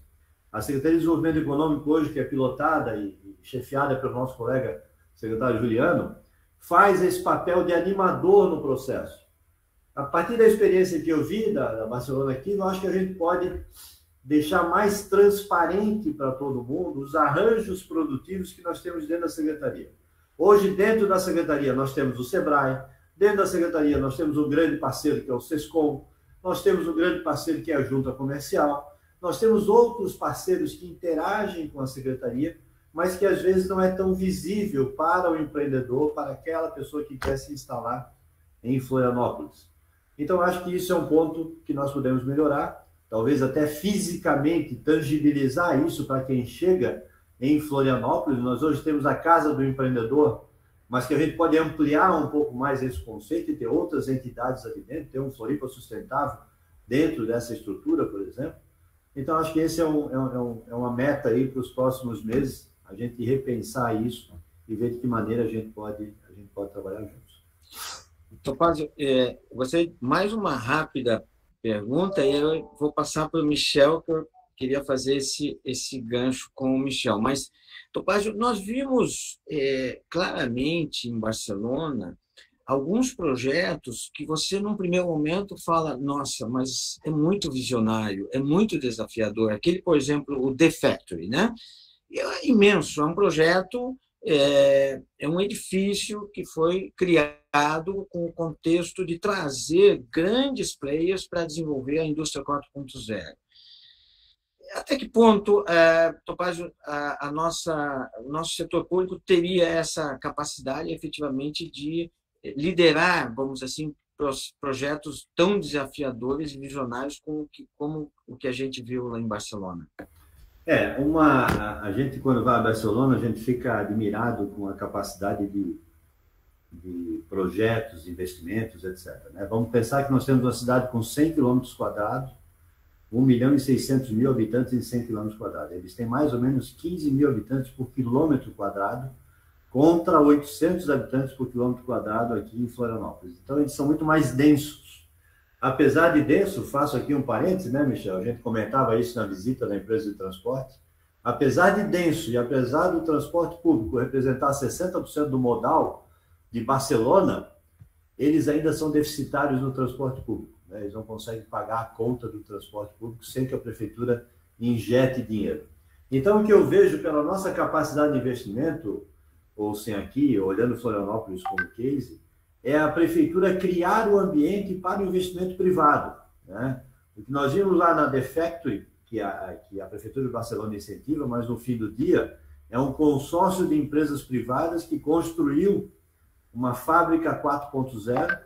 D: A Secretaria de Desenvolvimento Econômico hoje, que é pilotada e chefiada pelo nosso colega secretário Juliano, faz esse papel de animador no processo. A partir da experiência que eu vi da Barcelona aqui, eu acho que a gente pode deixar mais transparente para todo mundo os arranjos produtivos que nós temos dentro da Secretaria. Hoje, dentro da Secretaria, nós temos o SEBRAE, dentro da Secretaria, nós temos um grande parceiro, que é o SESCOM, nós temos um grande parceiro, que é a Junta Comercial, nós temos outros parceiros que interagem com a Secretaria, mas que às vezes não é tão visível para o empreendedor, para aquela pessoa que quer se instalar em Florianópolis. Então, acho que isso é um ponto que nós podemos melhorar, talvez até fisicamente tangibilizar isso para quem chega em Florianópolis. Nós hoje temos a Casa do Empreendedor, mas que a gente pode ampliar um pouco mais esse conceito e ter outras entidades ali dentro, ter um Floripa Sustentável dentro dessa estrutura, por exemplo. Então, acho que esse é uma meta aí para os próximos meses, a gente repensar isso e ver de que maneira a gente pode trabalhar juntos.
B: Topázio, você, mais uma rápida pergunta, e eu vou passar para o Michel, que eu queria fazer esse gancho com o Michel. Mas, Topázio, nós vimos claramente em Barcelona alguns projetos que você, num primeiro momento, fala, nossa, mas é muito visionário, é muito desafiador. Aquele, por exemplo, o The Factory, né? É imenso, é um projeto, é um edifício que foi criado com o contexto de trazer grandes players para desenvolver a indústria 4.0. Até que ponto, Topázio, o nosso setor público teria essa capacidade, efetivamente, de liderar, vamos dizer assim, projetos tão desafiadores e visionários como o que a gente viu lá em Barcelona?
D: A gente, quando vai a Barcelona, a gente fica admirado com a capacidade de projetos, investimentos, etc. Né? Vamos pensar que nós temos uma cidade com 100 quilômetros quadrados, 1.600.000 habitantes em 100 quilômetros quadrados. Eles têm mais ou menos 15 mil habitantes por quilômetro quadrado, contra 800 habitantes por quilômetro quadrado aqui em Florianópolis. Então, eles são muito mais densos. Apesar de denso, faço aqui um parêntese, né, Michel? A gente comentava isso na visita da empresa de transporte. Apesar de denso e apesar do transporte público representar 60% do modal de Barcelona, eles ainda são deficitários no transporte público. Né? Eles não conseguem pagar a conta do transporte público sem que a prefeitura injete dinheiro. Então, o que eu vejo pela nossa capacidade de investimento, ou sem aqui, olhando Florianópolis como case, é a prefeitura criar o ambiente para o investimento privado. Né? O que nós vimos lá na The Factory, que a prefeitura de Barcelona incentiva, mas no fim do dia é um consórcio de empresas privadas que construiu uma fábrica 4.0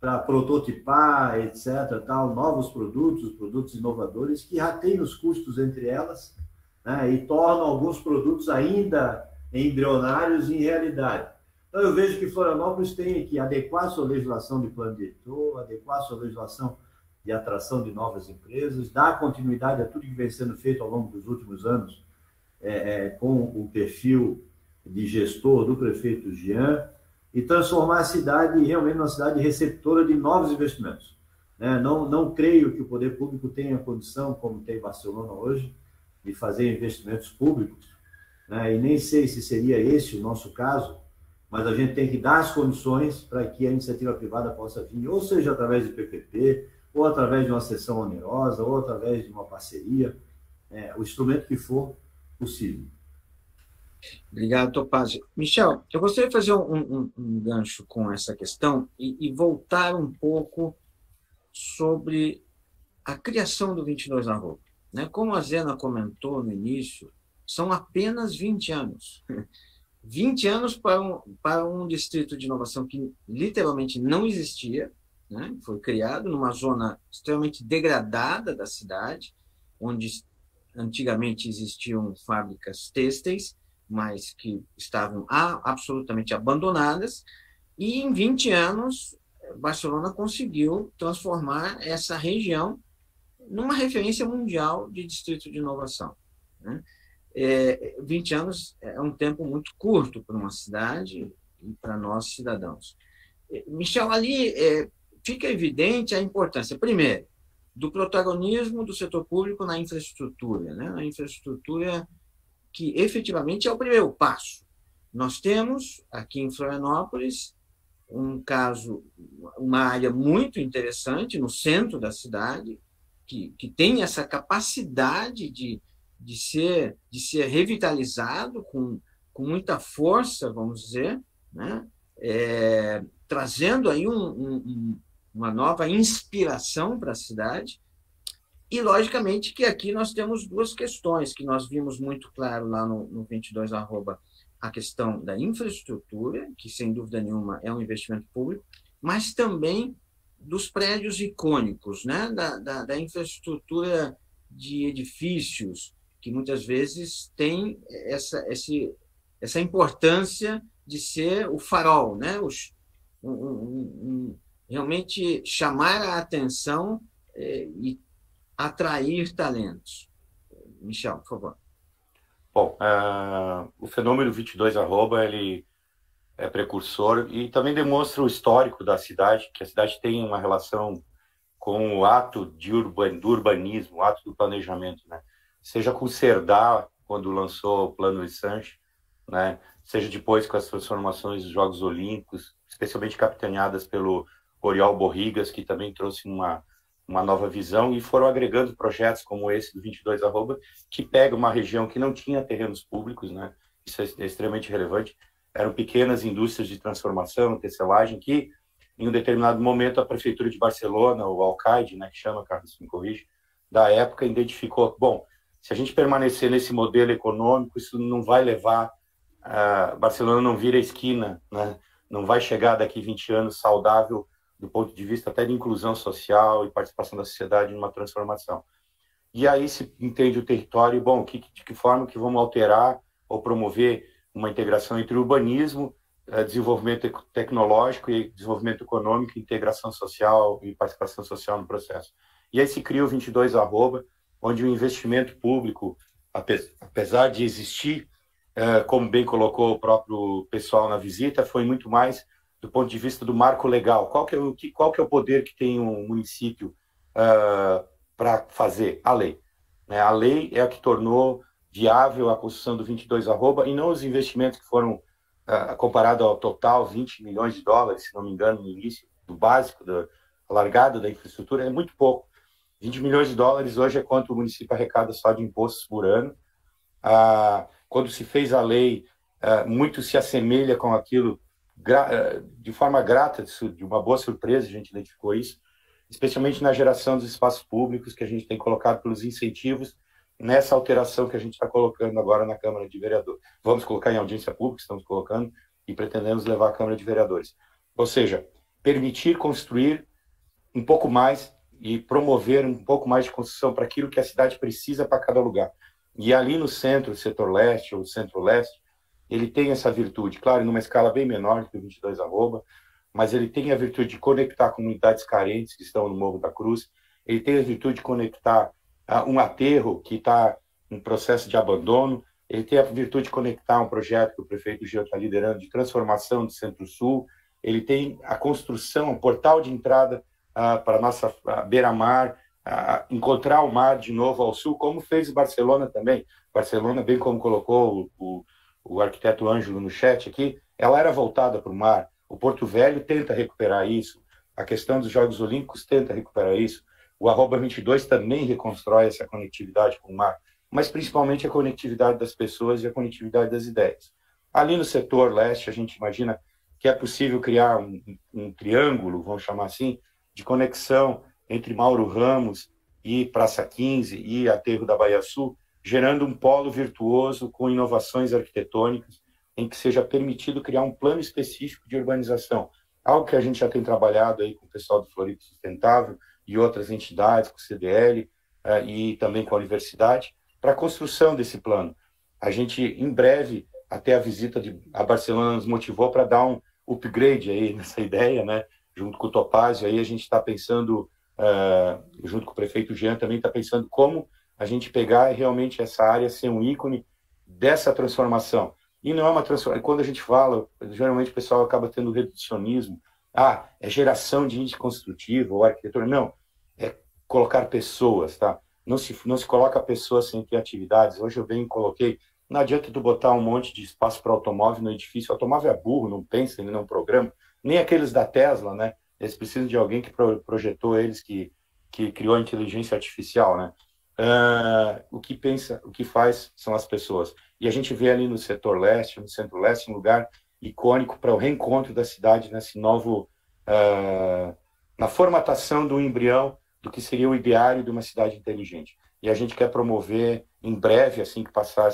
D: para prototipar, etc., novos produtos inovadores que rateiam os custos entre elas, né, e tornam alguns produtos ainda embrionários em realidade. Então, eu vejo que Florianópolis tem que adequar sua legislação de plano diretor, adequar sua legislação de atração de novas empresas, dar continuidade a tudo que vem sendo feito ao longo dos últimos anos, com o perfil de gestor do prefeito Jean, e transformar a cidade realmente numa cidade receptora de novos investimentos. Não creio que o poder público tenha condição, como tem Barcelona hoje, de fazer investimentos públicos, né? E nem sei se seria esse o nosso caso, mas a gente tem que dar as condições para que a iniciativa privada possa vir, ou seja, através de PPP, ou através de uma cessão onerosa, ou através de uma parceria, o instrumento que for possível.
B: Obrigado, Topázio. Michel, eu gostaria de fazer um gancho com essa questão e voltar um pouco sobre a criação do 22@. Né? Como a Zena comentou no início, são apenas 20 anos. 20 anos para um distrito de inovação que literalmente não existia, né? Foi criado numa zona extremamente degradada da cidade, onde antigamente existiam fábricas têxteis, mas que estavam absolutamente abandonadas, e em 20 anos, Barcelona conseguiu transformar essa região numa referência mundial de distrito de inovação. Né? 20 anos é um tempo muito curto para uma cidade e para nós, cidadãos. Michel, ali fica evidente a importância, primeiro, do protagonismo do setor público na infraestrutura, né? Na infraestrutura que efetivamente é o primeiro passo. Nós temos aqui em Florianópolis um caso, uma área muito interessante no centro da cidade, que tem essa capacidade de ser revitalizado com muita força, vamos dizer, né? Trazendo aí uma nova inspiração para a cidade. E, logicamente, que aqui nós temos duas questões que nós vimos muito claro lá no 22@, a questão da infraestrutura, que, sem dúvida nenhuma, é um investimento público, mas também dos prédios icônicos, né? da infraestrutura de edifícios, que muitas vezes tem essa importância de ser o farol, né? Realmente chamar a atenção e atrair talentos. Michel, por favor.
C: Bom, o fenômeno 22@, ele é precursor e também demonstra o histórico da cidade, que a cidade tem uma relação com o ato do urbanismo, o ato do planejamento, né? Seja com o Cerdá, quando lançou o Plano de Sanches, né? Seja depois com as transformações dos Jogos Olímpicos, especialmente capitaneadas pelo Oriol Borrigas, que também trouxe uma nova visão, e foram agregando projetos como esse do 22@, que pega uma região que não tinha terrenos públicos, né? Isso é extremamente relevante. Eram pequenas indústrias de transformação, tecelagem, que em um determinado momento a Prefeitura de Barcelona, o Alcaide, né, que chama, Carlos, me corrige, da época, identificou, bom, se a gente permanecer nesse modelo econômico, isso não vai levar, Barcelona não vira esquina, né? Não vai chegar daqui 20 anos saudável do ponto de vista até de inclusão social e participação da sociedade numa transformação. E aí se entende o território, bom, de que forma que vamos alterar ou promover uma integração entre urbanismo, desenvolvimento tecnológico e desenvolvimento econômico, integração social e participação social no processo. E aí se cria o 22@, onde o investimento público, apesar de existir, como bem colocou o próprio pessoal na visita, foi muito mais do ponto de vista do marco legal. Qual que é o poder que tem um município para fazer? A lei. Né? A lei é a que tornou viável a construção do 22@, e não os investimentos que foram, comparado ao total, 20 milhões de dólares, se não me engano, no início, do básico, da largada da infraestrutura, é muito pouco. 20 milhões de dólares hoje é quanto o município arrecada só de impostos por ano. Quando se fez a lei, muito se assemelha com aquilo, de forma grata, de uma boa surpresa, a gente identificou isso, especialmente na geração dos espaços públicos que a gente tem colocado pelos incentivos nessa alteração que a gente está colocando agora na Câmara de Vereadores. Vamos colocar em audiência pública, estamos colocando, e pretendemos levar à Câmara de Vereadores. Ou seja, permitir construir um pouco mais e promover um pouco mais de construção para aquilo que a cidade precisa para cada lugar. E ali no centro, setor leste ou centro-leste, ele tem essa virtude, claro, numa escala bem menor que o 22@, mas ele tem a virtude de conectar comunidades carentes que estão no Morro da Cruz, ele tem a virtude de conectar um aterro que está em processo de abandono, ele tem a virtude de conectar um projeto que o prefeito Gil está liderando de transformação do Centro-Sul, ele tem a construção, um portal de entrada para a nossa beira-mar, encontrar o mar de novo ao sul, como fez Barcelona também. Barcelona, bem como colocou o arquiteto Ângelo no chat aqui, ela era voltada para o mar. O Porto Velho tenta recuperar isso. A questão dos Jogos Olímpicos tenta recuperar isso. O @22 também reconstrói essa conectividade com o mar. mas principalmente a conectividade das pessoas e a conectividade das ideias. Ali no setor leste, a gente imagina que é possível criar um triângulo, vamos chamar assim, de conexão entre Mauro Ramos e Praça 15 e Aterro da Baía Sul, gerando um polo virtuoso com inovações arquitetônicas, em que seja permitido criar um plano específico de urbanização, algo que a gente já tem trabalhado aí com o pessoal do Floripa Sustentável e outras entidades, com o CDL e também com a universidade, para a construção desse plano. A gente, em breve, até a visita a Barcelona nos motivou para dar um upgrade aí nessa ideia, né? Junto com o Topázio, aí a gente está pensando, junto com o prefeito Jean, também está pensando como a gente pegar realmente essa área ser um ícone dessa transformação. E não é uma transformação, quando a gente fala, geralmente o pessoal acaba tendo reducionismo, é geração de índice construtivo ou arquitetura. Não, é colocar pessoas, tá? Não se coloca pessoas sem ter atividades. Hoje eu coloquei, não adianta tu botar um monte de espaço para automóvel no edifício, o automóvel é burro, não pensa, ele não programa, nem aqueles da Tesla, né? Eles precisam de alguém que projetou eles, que criou a inteligência artificial, né? O que pensa, o que faz são as pessoas. E a gente vê ali no setor leste, no centro-leste, um lugar icônico para o reencontro da cidade nesse novo, na formatação do embrião do que seria o ideário de uma cidade inteligente. E a gente quer promover em breve, assim que passar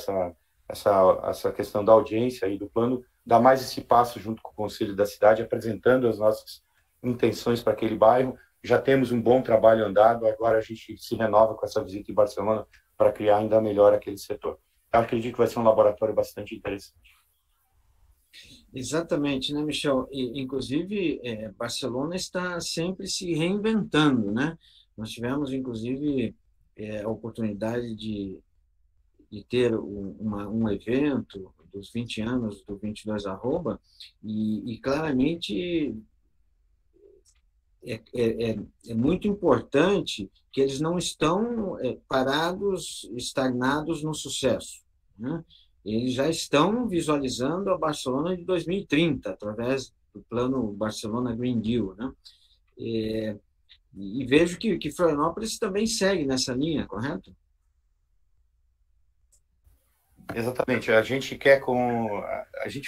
C: essa questão da audiência e do plano, dar mais esse passo junto com o Conselho da cidade, apresentando as nossas intenções para aquele bairro. Já temos um bom trabalho andado, agora a gente se renova com essa visita em Barcelona para criar ainda melhor aquele setor. Eu acredito que vai ser um laboratório bastante interessante.
B: Exatamente, né, Michel? Inclusive, Barcelona está sempre se reinventando, né? Nós tivemos, inclusive, a oportunidade de ter um evento dos 20 anos do 22 Arroba, e claramente é muito importante que eles não estão parados, estagnados no sucesso, né? Eles já estão visualizando a Barcelona de 2030, através do plano Barcelona Green Deal, né? E vejo que Florianópolis também segue nessa linha, correto?
C: Exatamente. A gente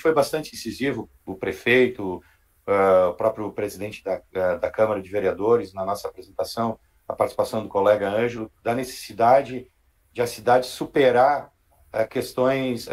C: foi bastante incisivo, o prefeito, o próprio presidente da Câmara de Vereadores, na nossa apresentação, a participação do colega Ângelo, da necessidade de a cidade superar questões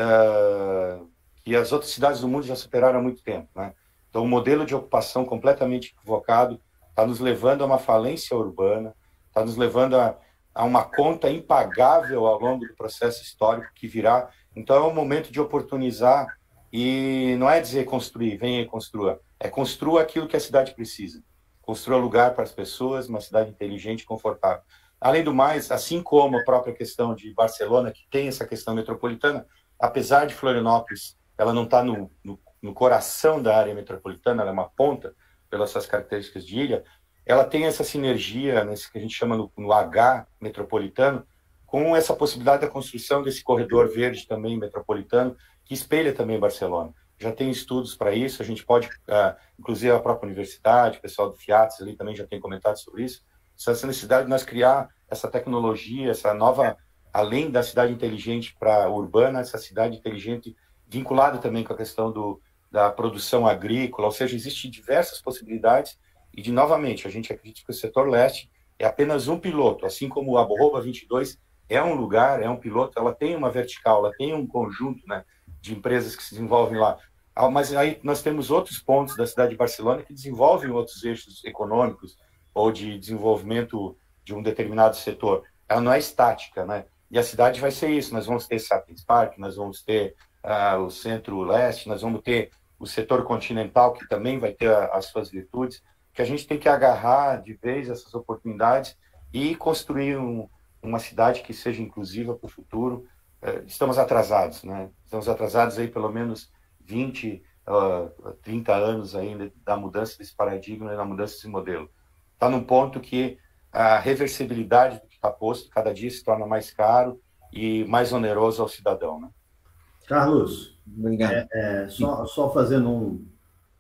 C: que as outras cidades do mundo já superaram há muito tempo, né? Então, o modelo de ocupação completamente equivocado está nos levando a uma falência urbana, está nos levando a uma conta impagável ao longo do processo histórico que virá. Então, é um momento de oportunizar, e não é dizer construir, venha e construa, é construa aquilo que a cidade precisa. Construa lugar para as pessoas, uma cidade inteligente e confortável. Além do mais, assim como a própria questão de Barcelona, que tem essa questão metropolitana, apesar de Florianópolis, ela não está no coração da área metropolitana, ela é uma ponta, pelas suas características de ilha, ela tem essa sinergia, nesse que a gente chama no H metropolitano, com essa possibilidade da construção desse corredor verde também metropolitano, que espelha também Barcelona. Já tem estudos para isso, a gente pode, inclusive a própria universidade, o pessoal do FIATS ali também já tem comentado sobre isso, essa necessidade de nós criar essa tecnologia, essa nova, além da cidade inteligente para urbana, essa cidade inteligente vinculada também com a questão da produção agrícola, ou seja, existem diversas possibilidades e, novamente, a gente acredita que o setor leste é apenas um piloto, assim como a Arroba 22 é um lugar, é um piloto, ela tem uma vertical, ela tem um conjunto, né, de empresas que se desenvolvem lá. Mas aí nós temos outros pontos da cidade de Barcelona que desenvolvem outros eixos econômicos ou de desenvolvimento de um determinado setor. Ela não é estática, né? E a cidade vai ser isso. Nós vamos ter Sapiens Park, nós vamos ter o Centro-Leste, nós vamos ter o setor continental, que também vai ter as suas virtudes, que a gente tem que agarrar de vez essas oportunidades e construir uma cidade que seja inclusiva para o futuro. Estamos atrasados, né? Estamos atrasados aí pelo menos 20, 30 anos ainda da mudança desse paradigma e da mudança desse modelo. Está num ponto que a reversibilidade do que está posto cada dia se torna mais caro e mais oneroso ao cidadão, né?
D: Carlos,
B: obrigado.
D: Só fazendo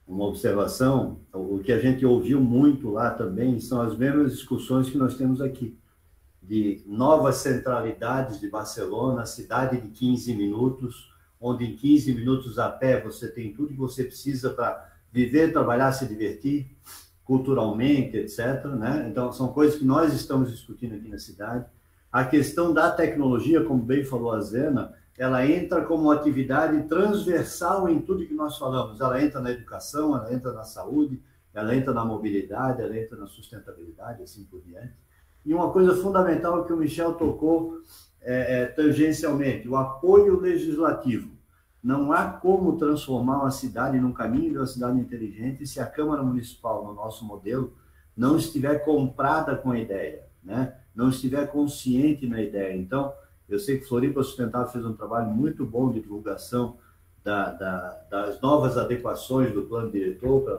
D: uma observação, o que a gente ouviu muito lá também são as mesmas discussões que nós temos aqui. de novas centralidades de Barcelona, cidade de 15 minutos, onde em 15 minutos a pé você tem tudo que você precisa para viver, trabalhar, se divertir, culturalmente, etc., né? Então, são coisas que nós estamos discutindo aqui na cidade. A questão da tecnologia, como bem falou a Zena, ela entra como uma atividade transversal em tudo que nós falamos. Ela entra na educação, ela entra na saúde, ela entra na mobilidade, ela entra na sustentabilidade, assim por diante. E uma coisa fundamental que o Michel tocou tangencialmente, o apoio legislativo. Não há como transformar uma cidade num caminho de uma cidade inteligente se a Câmara Municipal, no nosso modelo, não estiver comprada com a ideia, né? Não estiver consciente na ideia. Então, eu sei que Floripa Sustentável fez um trabalho muito bom de divulgação das novas adequações do plano diretor para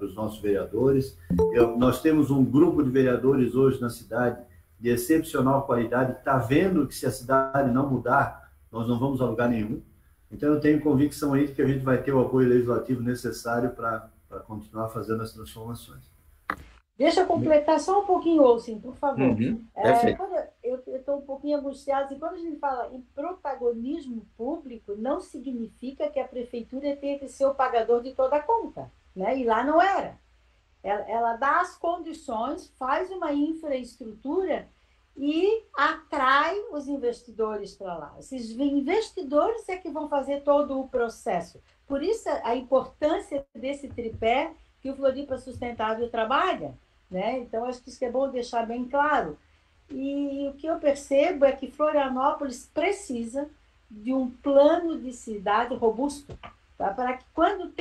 D: os nossos vereadores. Nós temos um grupo de vereadores hoje na cidade de excepcional qualidade, que está vendo que se a cidade não mudar, nós não vamos a lugar nenhum. Então, eu tenho convicção aí de que a gente vai ter o apoio legislativo necessário para continuar fazendo as transformações.
A: Deixa eu completar só um pouquinho, Olsen, por favor.
B: Perfeito.
A: Eu estou um pouquinho angustiada, e quando a gente fala em protagonismo público, não significa que a prefeitura tenha que ser o pagador de toda a conta, né? E lá não era. Ela dá as condições, faz uma infraestrutura e atrai os investidores para lá. Esses investidores é que vão fazer todo o processo. Por isso, a importância desse tripé que o Floripa Sustentável trabalha, né? Então, acho que isso é bom deixar bem claro. E o que eu percebo é que Florianópolis precisa de um plano de cidade robusto, tá? Para que quando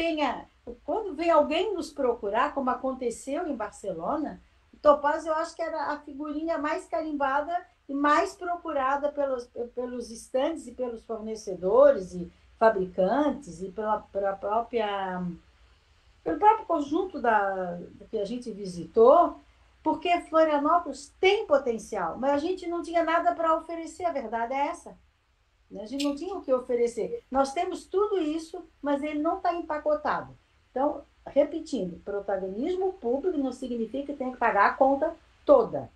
A: vem alguém nos procurar, como aconteceu em Barcelona, o Topaz, eu acho que era a figurinha mais carimbada e mais procurada pelos estandes e pelos fornecedores e fabricantes e pelo próprio conjunto do que a gente visitou, porque Florianópolis tem potencial, mas a gente não tinha nada para oferecer, a verdade é essa. A gente não tinha o que oferecer. Nós temos tudo isso, mas ele não está empacotado. Então, repetindo, protagonismo público não significa que tem que pagar a conta toda.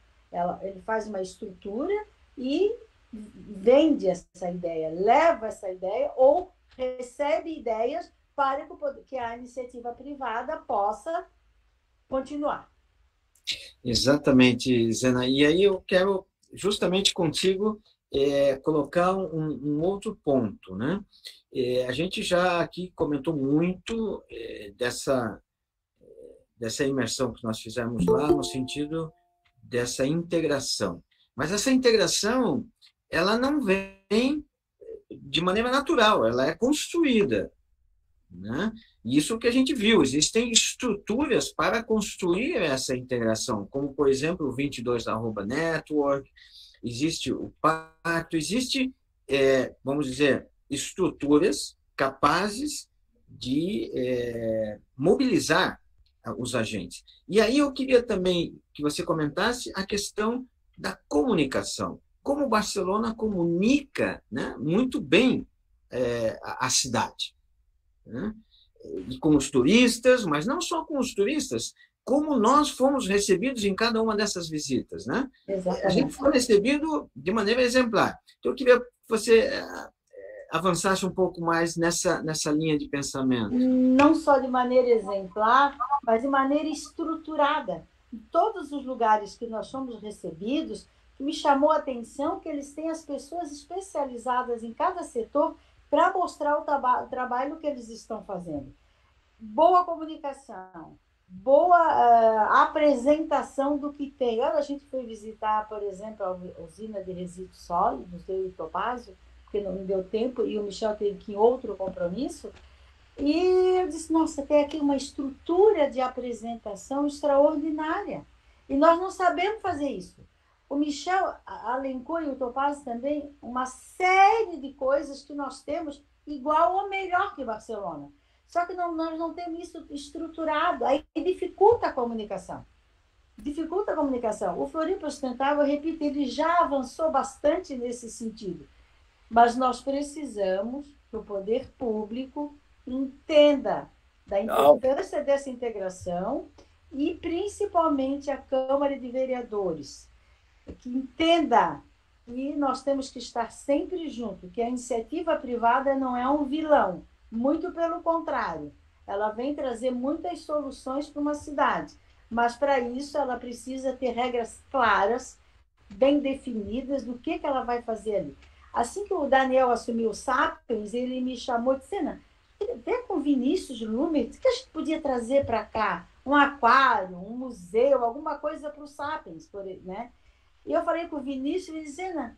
A: Ele faz uma estrutura e vende essa ideia, leva essa ideia ou recebe ideias para que a iniciativa privada possa continuar.
B: Exatamente, Zena. E aí eu quero, justamente contigo, colocar um outro ponto, né? A gente já aqui comentou muito dessa imersão que nós fizemos lá, no sentido dessa integração. Mas essa integração, ela não vem de maneira natural, ela é construída, né? Isso que a gente viu, existem estruturas para construir essa integração, como, por exemplo, o 22@Network, existe o pacto, existe, vamos dizer, estruturas capazes de mobilizar os agentes. E aí eu queria também que você comentasse a questão da comunicação. Como Barcelona comunica, né, muito bem a cidade, né? E com os turistas, mas não só com os turistas, como nós fomos recebidos em cada uma dessas visitas, né?
A: Exatamente.
B: A gente foi recebido de maneira exemplar. Então, eu queria que você avançasse um pouco mais nessa linha de pensamento.
A: Não só de maneira exemplar, mas de maneira estruturada. Em todos os lugares que nós fomos recebidos, me chamou a atenção que eles têm as pessoas especializadas em cada setor para mostrar o trabalho que eles estão fazendo. Boa comunicação, boa apresentação do que tem. Olha, a gente foi visitar, por exemplo, a usina de resíduos sólidos do Topázio, porque não deu tempo, e o Michel teve que ir em outro compromisso, e eu disse, nossa, tem aqui uma estrutura de apresentação extraordinária, e nós não sabemos fazer isso. O Michel alencou, e o Topázio também, uma série de coisas que nós temos igual ou melhor que Barcelona. Só que nós não temos isso estruturado, aí dificulta a comunicação. Dificulta a comunicação. O Floripa Sustentável, eu repito, ele já avançou bastante nesse sentido. Mas nós precisamos que o poder público entenda da importância dessa integração e, principalmente, a Câmara de Vereadores. que entenda que nós temos que estar sempre juntos, que a iniciativa privada não é um vilão, muito pelo contrário, ela vem trazer muitas soluções para uma cidade, mas para isso ela precisa ter regras claras, bem definidas do que ela vai fazer ali. Assim que o Daniel assumiu o Sapiens, ele me chamou e disse: Ana, vê com o Vinícius Lumer, o que a gente podia trazer para cá? Um aquário, um museu, alguma coisa para o Sapiens, né? E eu falei com o Vinícius e disse: Ana,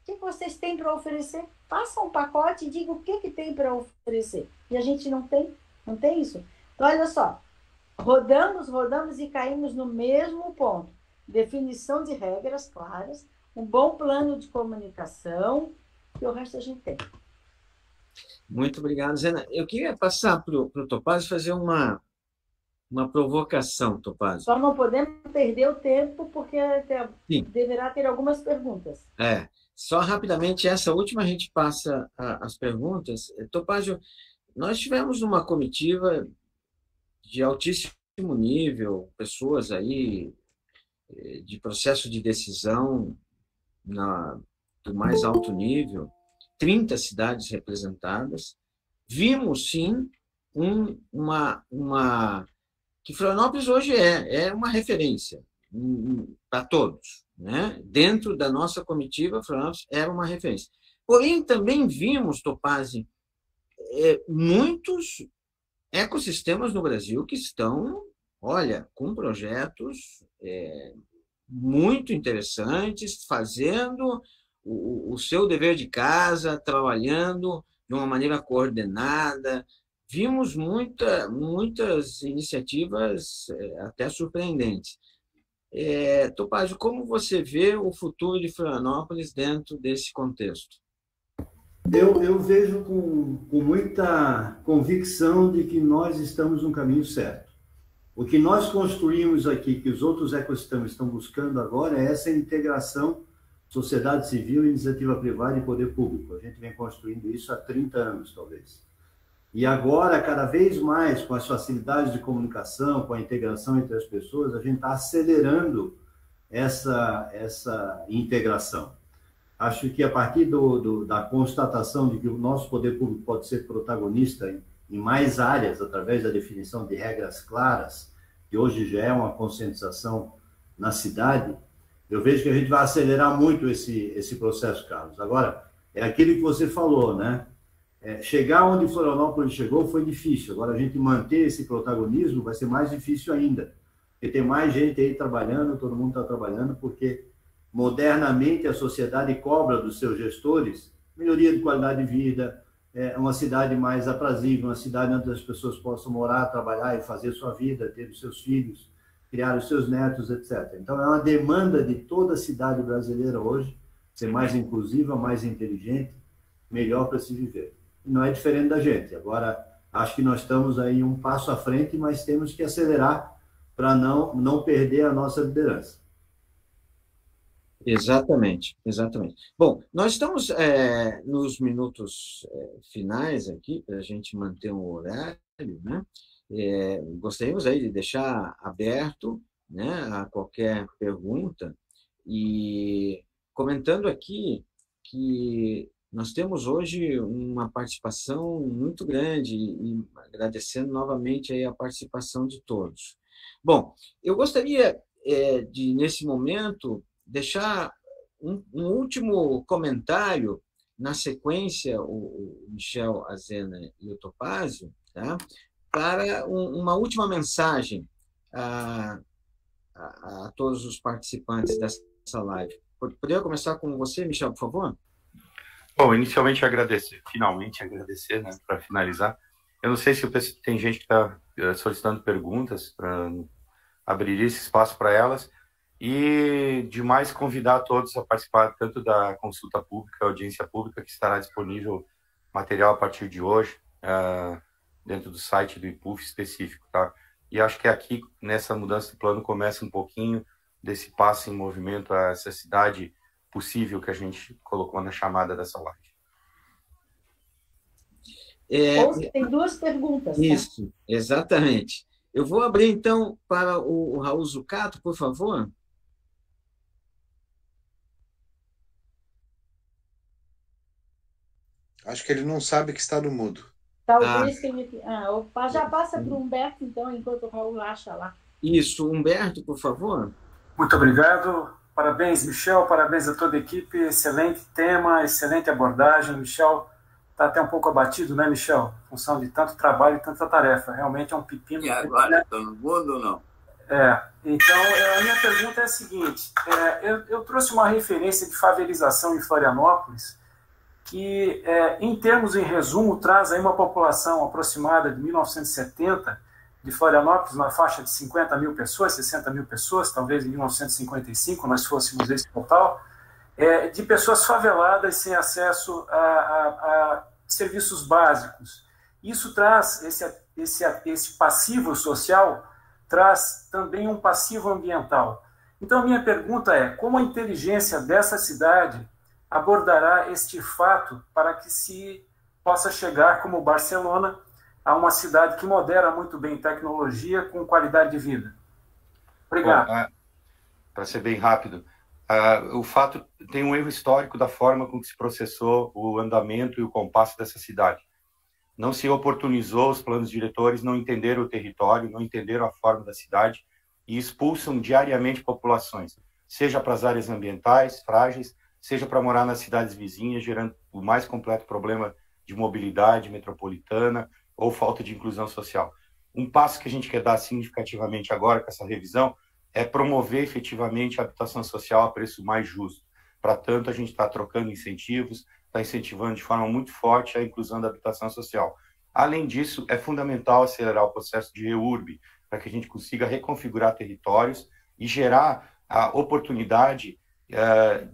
A: o que vocês têm para oferecer? Faça um pacote e diga o que tem para oferecer. E a gente não tem isso. Então, olha só, rodamos e caímos no mesmo ponto. Definição de regras claras, um bom plano de comunicação, e o resto a gente tem.
B: Muito obrigado, Zena. Eu queria passar para o Topázio fazer uma provocação, Topázio.
A: Só não podemos perder o tempo, porque deverá ter algumas perguntas.
B: Só rapidamente, essa última a gente passa as perguntas. Topázio, nós tivemos uma comitiva de altíssimo nível, pessoas aí de processo de decisão do mais alto nível, 30 cidades representadas. Vimos, sim, que Florianópolis hoje é uma referência para todos, né? Dentro da nossa comitiva, Florianópolis era uma referência. Porém, também vimos, Topázio, muitos ecossistemas no Brasil que estão, olha, com projetos muito interessantes, fazendo o seu dever de casa, trabalhando de uma maneira coordenada. Vimos muitas iniciativas até surpreendentes. Topázio, como você vê o futuro de Florianópolis dentro desse contexto?
D: Eu vejo com muita convicção de que nós estamos no caminho certo. O que nós construímos aqui, que os outros ecossistemas estão buscando agora, é essa integração sociedade civil, iniciativa privada e poder público. A gente vem construindo isso há 30 anos, talvez. E agora, cada vez mais, com as facilidades de comunicação, com a integração entre as pessoas, a gente está acelerando essa integração. Acho que a partir da constatação de que o nosso poder público pode ser protagonista em mais áreas, através da definição de regras claras, que hoje já é uma conscientização na cidade, eu vejo que a gente vai acelerar muito esse processo, Carlos. Agora, é aquilo que você falou, né? Chegar onde Florianópolis chegou foi difícil. Agora, a gente manter esse protagonismo vai ser mais difícil ainda. Porque tem mais gente aí trabalhando, todo mundo está trabalhando, porque modernamente a sociedade cobra dos seus gestores melhoria de qualidade de vida, uma cidade mais aprazível, uma cidade onde as pessoas possam morar, trabalhar e fazer sua vida, ter os seus filhos, criar os seus netos, etc. Então, é uma demanda de toda a cidade brasileira hoje ser mais inclusiva, mais inteligente, melhor para se viver. E não é diferente da gente. Agora, acho que nós estamos aí um passo à frente, mas temos que acelerar para não perder a nossa liderança.
B: Exatamente. Bom, nós estamos nos minutos finais aqui, para a gente manter um horário, né? Gostaríamos aí de deixar aberto, né, a qualquer pergunta, e comentando aqui que nós temos hoje uma participação muito grande, e agradecendo novamente aí a participação de todos. Bom, eu gostaria de, nesse momento, deixar um último comentário, na sequência, o Michel, a Zena e o Topázio, tá? Para uma última mensagem a todos os participantes dessa live. Poderia começar com você, Michel, por favor?
C: Bom, inicialmente finalmente agradecer, né, para finalizar. Eu não sei se tem gente que está solicitando perguntas para abrir esse espaço para elas, e demais convidar todos a participar tanto da consulta pública, audiência pública, que estará disponível material a partir de hoje, dentro do site do IPUF específico, tá? E acho que aqui, nessa mudança de plano, começa um pouquinho desse passo em movimento a essa cidade possível que a gente colocou na chamada dessa live.
A: Tem duas perguntas.
B: Isso, tá? Exatamente. Eu vou abrir, então, para o Raul Zucato, por favor.
E: Acho que ele não sabe que está no mudo.
A: Talvez que ele... já passa para o Humberto, então, enquanto o Raul acha lá.
B: Isso, Humberto, por favor.
F: Muito obrigado. Parabéns, Michel. Parabéns a toda a equipe. Excelente tema, excelente abordagem. Michel está até um pouco abatido, né, Michel? Em função de tanto trabalho e tanta tarefa. Realmente é um pepino.
G: E agora, está no mundo ou não?
F: Então, a minha pergunta é a seguinte. Eu trouxe uma referência de favelização em Florianópolis que, em termos, em resumo, traz aí uma população aproximada de 1970 de Florianópolis, na faixa de 50 mil pessoas, 60 mil pessoas, talvez em 1955 nós fôssemos esse total, de pessoas faveladas sem acesso a serviços básicos. Isso traz, esse passivo social, traz também um passivo ambiental. Então, minha pergunta é, como a inteligência dessa cidade abordará este fato para que se possa chegar, como Barcelona, a uma cidade que modera muito bem tecnologia com qualidade de vida? Obrigado.
C: Para ser bem rápido, o fato tem um erro histórico da forma com que se processou o andamento e o compasso dessa cidade. Não se oportunizou os planos diretores, não entenderam o território, não entenderam a forma da cidade e expulsam diariamente populações, seja para as áreas ambientais frágeis, seja para morar nas cidades vizinhas, gerando o mais completo problema de mobilidade metropolitana ou falta de inclusão social. Um passo que a gente quer dar significativamente agora com essa revisão é promover efetivamente a habitação social a preço mais justo. Para tanto, a gente está trocando incentivos, está incentivando de forma muito forte a inclusão da habitação social. Além disso, é fundamental acelerar o processo de REURB, para que a gente consiga reconfigurar territórios e gerar a oportunidade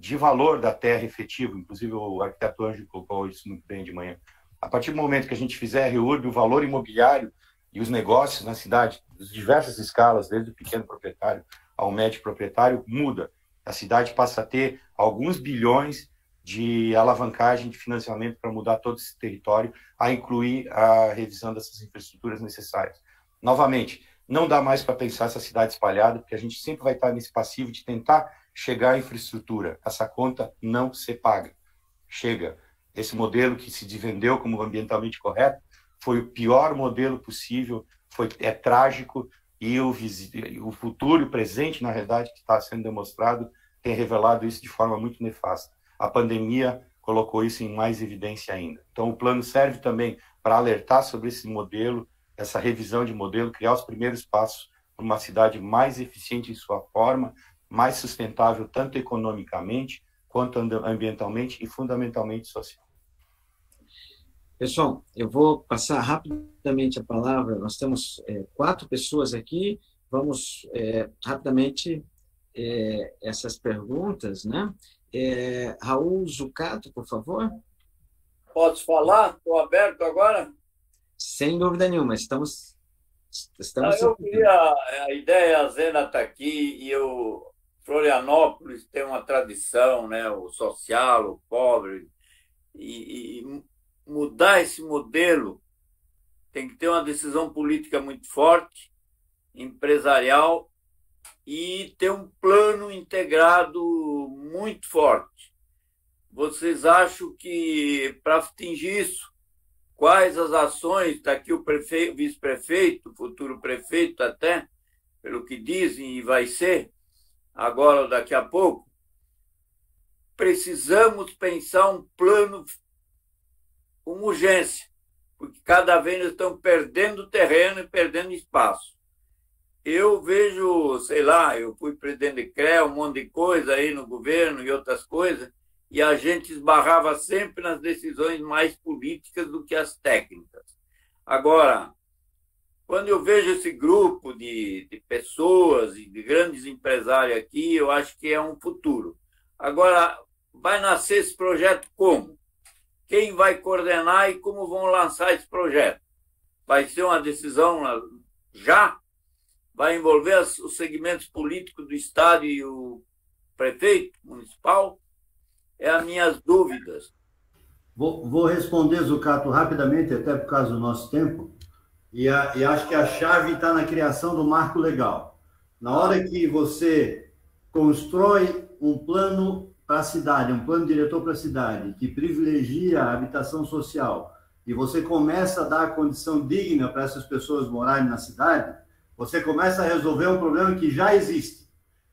C: de valor da terra efetivo. Inclusive, o arquiteto Ângelo colocou isso muito bem de manhã. A partir do momento que a gente fizer REURB, o valor imobiliário e os negócios na cidade, de diversas escalas, desde o pequeno proprietário ao médio proprietário, muda. A cidade passa a ter alguns bilhões de alavancagem de financiamento para mudar todo esse território, a incluir a revisão dessas infraestruturas necessárias. Novamente, não dá mais para pensar essa cidade espalhada, porque a gente sempre vai estar nesse passivo de tentar chegar à infraestrutura. Essa conta não se paga. Chega. Esse modelo que se vendeu como ambientalmente correto foi o pior modelo possível, é trágico, e o futuro e o presente, na realidade, que está sendo demonstrado, tem revelado isso de forma muito nefasta. A pandemia colocou isso em mais evidência ainda. Então, o plano serve também para alertar sobre esse modelo, essa revisão de modelo, criar os primeiros passos para uma cidade mais eficiente em sua forma, mais sustentável tanto economicamente, quanto ambientalmente e fundamentalmente social.
B: Pessoal, eu vou passar rapidamente a palavra. Nós temos 4 pessoas aqui. Vamos rapidamente essas perguntas, né? Raul Zucato, por favor.
G: Posso falar? Estou aberto agora?
B: Sem dúvida nenhuma, estamos
G: eu queria, a ideia, a Zena está aqui, e Florianópolis tem uma tradição, né? O social, o pobre, e mudar esse modelo tem que ter uma decisão política muito forte, empresarial, e ter um plano integrado muito forte. Vocês acham que, para atingir isso, quais as ações, está aqui o prefeito, vice-prefeito, o futuro prefeito até, pelo que dizem, e vai ser, agora ou daqui a pouco, precisamos pensar um plano com urgência, porque cada vez nós estamos perdendo terreno e perdendo espaço. Eu vejo, sei lá, eu fui presidente de CREA, um monte de coisa aí no governo e outras coisas, e a gente esbarrava sempre nas decisões mais políticas do que as técnicas. Agora, quando eu vejo esse grupo de pessoas e de grandes empresários aqui, eu acho que é um futuro. Agora, vai nascer esse projeto como? Quem vai coordenar e como vão lançar esse projeto? Vai ser uma decisão já? Vai envolver os segmentos políticos do Estado e o prefeito municipal? É as minhas dúvidas.
D: Vou responder, Zucato, rapidamente, até por causa do nosso tempo, e acho que a chave está na criação do marco legal. Na hora que você constrói um plano para a cidade, um plano diretor para a cidade, que privilegia a habitação social, e você começa a dar condição digna para essas pessoas morarem na cidade, você começa a resolver um problema que já existe.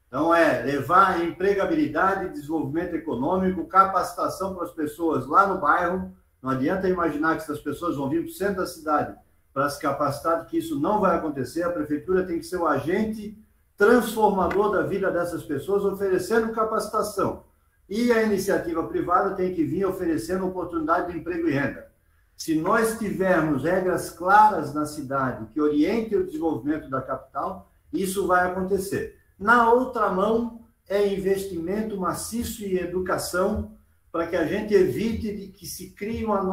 D: Então, levar a empregabilidade, desenvolvimento econômico, capacitação para as pessoas lá no bairro. Não adianta imaginar que essas pessoas vão vir para o centro da cidade para se capacitar, que isso não vai acontecer. A prefeitura tem que ser o agente transformador da vida dessas pessoas, oferecendo capacitação. E a iniciativa privada tem que vir oferecendo oportunidade de emprego e renda. Se nós tivermos regras claras na cidade que orientem o desenvolvimento da capital, isso vai acontecer. Na outra mão, é investimento maciço em educação para que a gente evite que se crie um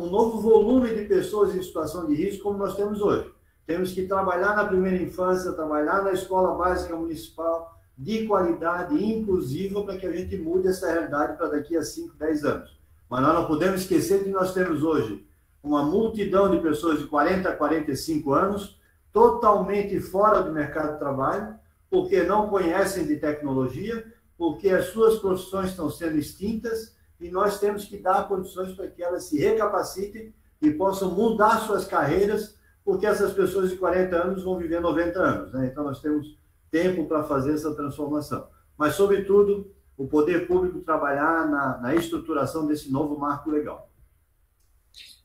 D: novo volume de pessoas em situação de risco como nós temos hoje. Temos que trabalhar na primeira infância, trabalhar na escola básica municipal, de qualidade, inclusiva, para que a gente mude essa realidade para daqui a 5, 10 anos. Mas nós não podemos esquecer que nós temos hoje uma multidão de pessoas de 40 a 45 anos, totalmente fora do mercado de trabalho, porque não conhecem de tecnologia, porque as suas profissões estão sendo extintas, e nós temos que dar condições para que elas se recapacitem e possam mudar suas carreiras, porque essas pessoas de 40 anos vão viver 90 anos, né? Então nós temos tempo para fazer essa transformação. Mas, sobretudo, o poder público trabalhar na estruturação desse novo marco legal.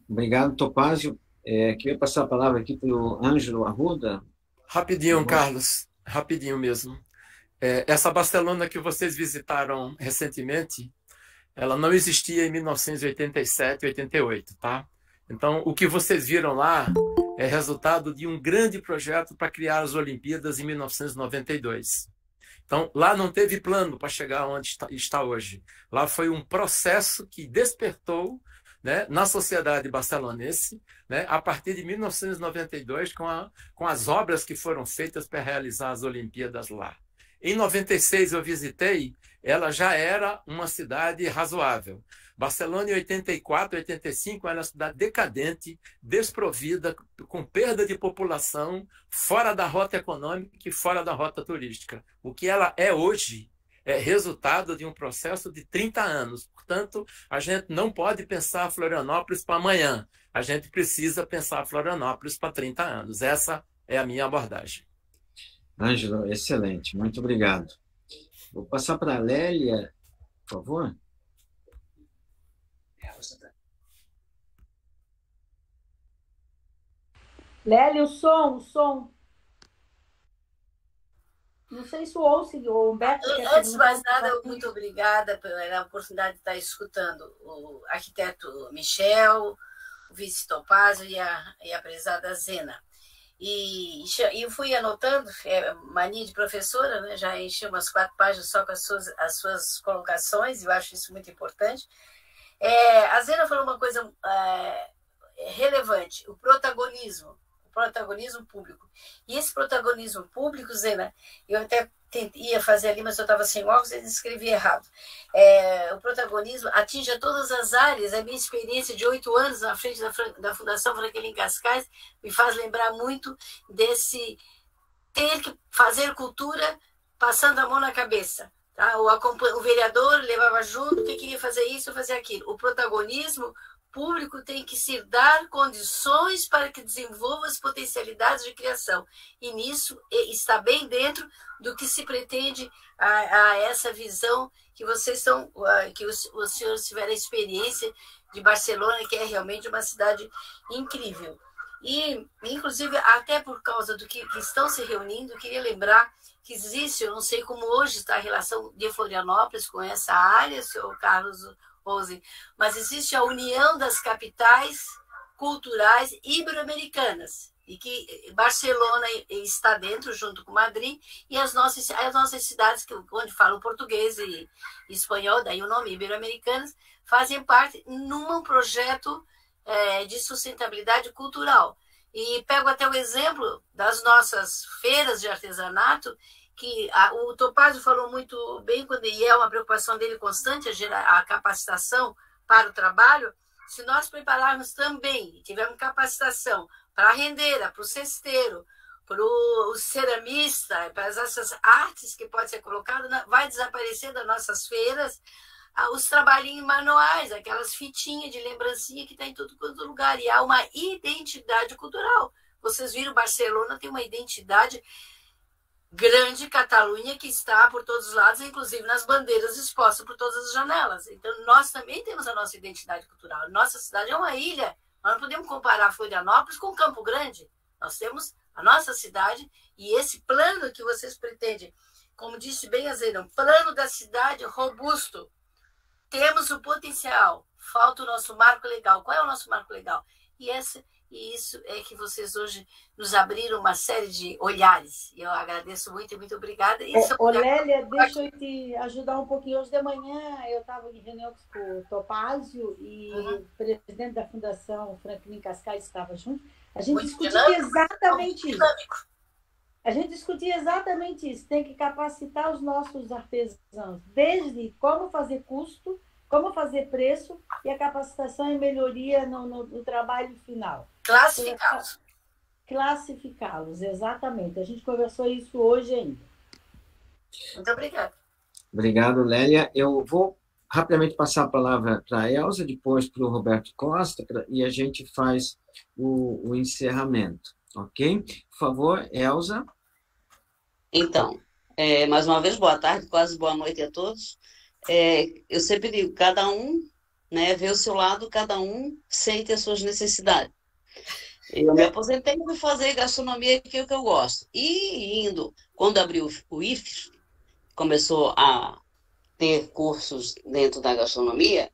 B: Obrigado, Topázio. Queria passar a palavra aqui para o Ângelo Arruda.
H: Rapidinho, Carlos, rapidinho mesmo. Essa Barcelona que vocês visitaram recentemente, ela não existia em 1987, 88, tá? Então, o que vocês viram lá é resultado de um grande projeto para criar as Olimpíadas em 1992. Então, lá não teve plano para chegar onde está hoje. Lá foi um processo que despertou, né, na sociedade barcelonense, né, a partir de 1992, com as obras que foram feitas para realizar as Olimpíadas lá. Em 96 eu visitei, ela já era uma cidade razoável. Barcelona em 84, 85 era uma cidade decadente, desprovida, com perda de população, fora da rota econômica e fora da rota turística. O que ela é hoje é resultado de um processo de 30 anos. Portanto, a gente não pode pensar Florianópolis para amanhã. A gente precisa pensar Florianópolis para 30 anos. Essa é a minha abordagem.
B: Ângelo, excelente. Muito obrigado. Vou passar para a Lélia, por favor.
A: Lélia, o som. Não sei se o Humberto...
I: Antes de mais nada, muito obrigada pela oportunidade de estar escutando o arquiteto Michel, o vice Topázio e a prezada Zena. E eu fui anotando, mania de professora, né? Já enchi umas 4 páginas só com as suas colocações, e eu acho isso muito importante. A Zena falou uma coisa relevante, o protagonismo público. E esse protagonismo público, Zena, eu até ia fazer ali, mas eu estava sem óculos e escrevi errado. O protagonismo atinge a todas as áreas. A minha experiência de 8 anos na frente da Fundação Franklin Cascais me faz lembrar muito desse ter que fazer cultura passando a mão na cabeça. Tá? O vereador levava junto, quem queria fazer isso, fazer aquilo. O protagonismo público tem que se dar condições para que desenvolva as potencialidades de criação. E nisso está bem dentro do que se pretende a essa visão que vocês estão, que os senhores tiveram a experiência de Barcelona, que é realmente uma cidade incrível. E, inclusive, até por causa do que estão se reunindo, eu queria lembrar que existe, eu não sei como hoje está a relação de Florianópolis com essa área, senhor Carlos Rose, mas existe a União das Capitais Culturais Ibero-Americanas, e que Barcelona está dentro, junto com Madrid, e as nossas cidades, onde falam português e espanhol, daí o nome Ibero-Americanas, fazem parte num projeto de sustentabilidade cultural. E pego até o exemplo das nossas feiras de artesanato, que o Topázio falou muito bem, e é uma preocupação dele constante, a capacitação para o trabalho. Se nós prepararmos também, tivermos capacitação para a rendeira, para o cesteiro, para o ceramista, para essas artes que pode ser colocado, vai desaparecer das nossas feiras os trabalhinhos manuais, aquelas fitinhas de lembrancinha que está em todo quanto lugar. E há uma identidade cultural. Vocês viram, Barcelona tem uma identidade grande, Catalunha, que está por todos os lados, inclusive nas bandeiras expostas por todas as janelas. Então, nós também temos a nossa identidade cultural. Nossa cidade é uma ilha. Nós não podemos comparar Florianópolis com Campo Grande. Nós temos a nossa cidade e esse plano que vocês pretendem, como disse bem a Zena, um plano da cidade robusto. Temos o potencial, falta o nosso marco legal. Qual é o nosso marco legal? E isso é que vocês hoje nos abriram uma série de olhares. E eu agradeço muito e muito obrigada.
A: Lélia, deixa eu te ajudar um pouquinho. Hoje de manhã eu estava em reunião com o Topázio e o presidente da Fundação Franklin Cascais estava junto. A gente discutia exatamente isso. A gente discutia exatamente isso. Tem que capacitar os nossos artesãos, desde como fazer custo, como fazer preço e a capacitação e melhoria no trabalho final.
I: Classificá-los.
A: Classificá-los, exatamente. A gente conversou isso hoje ainda.
I: Muito obrigada.
B: Obrigado, Lélia. Eu vou rapidamente passar a palavra para a Elza, depois para o Roberto Costa, e a gente faz o encerramento, ok? Por favor, Elza.
J: Então, mais uma vez, boa tarde, quase boa noite a todos. Eu sempre digo, cada um, né, vê o seu lado, cada um sente as suas necessidades. Eu me aposentei e fui fazer gastronomia, que é o que eu gosto. E quando abriu o IFES, começou a ter cursos dentro da gastronomia,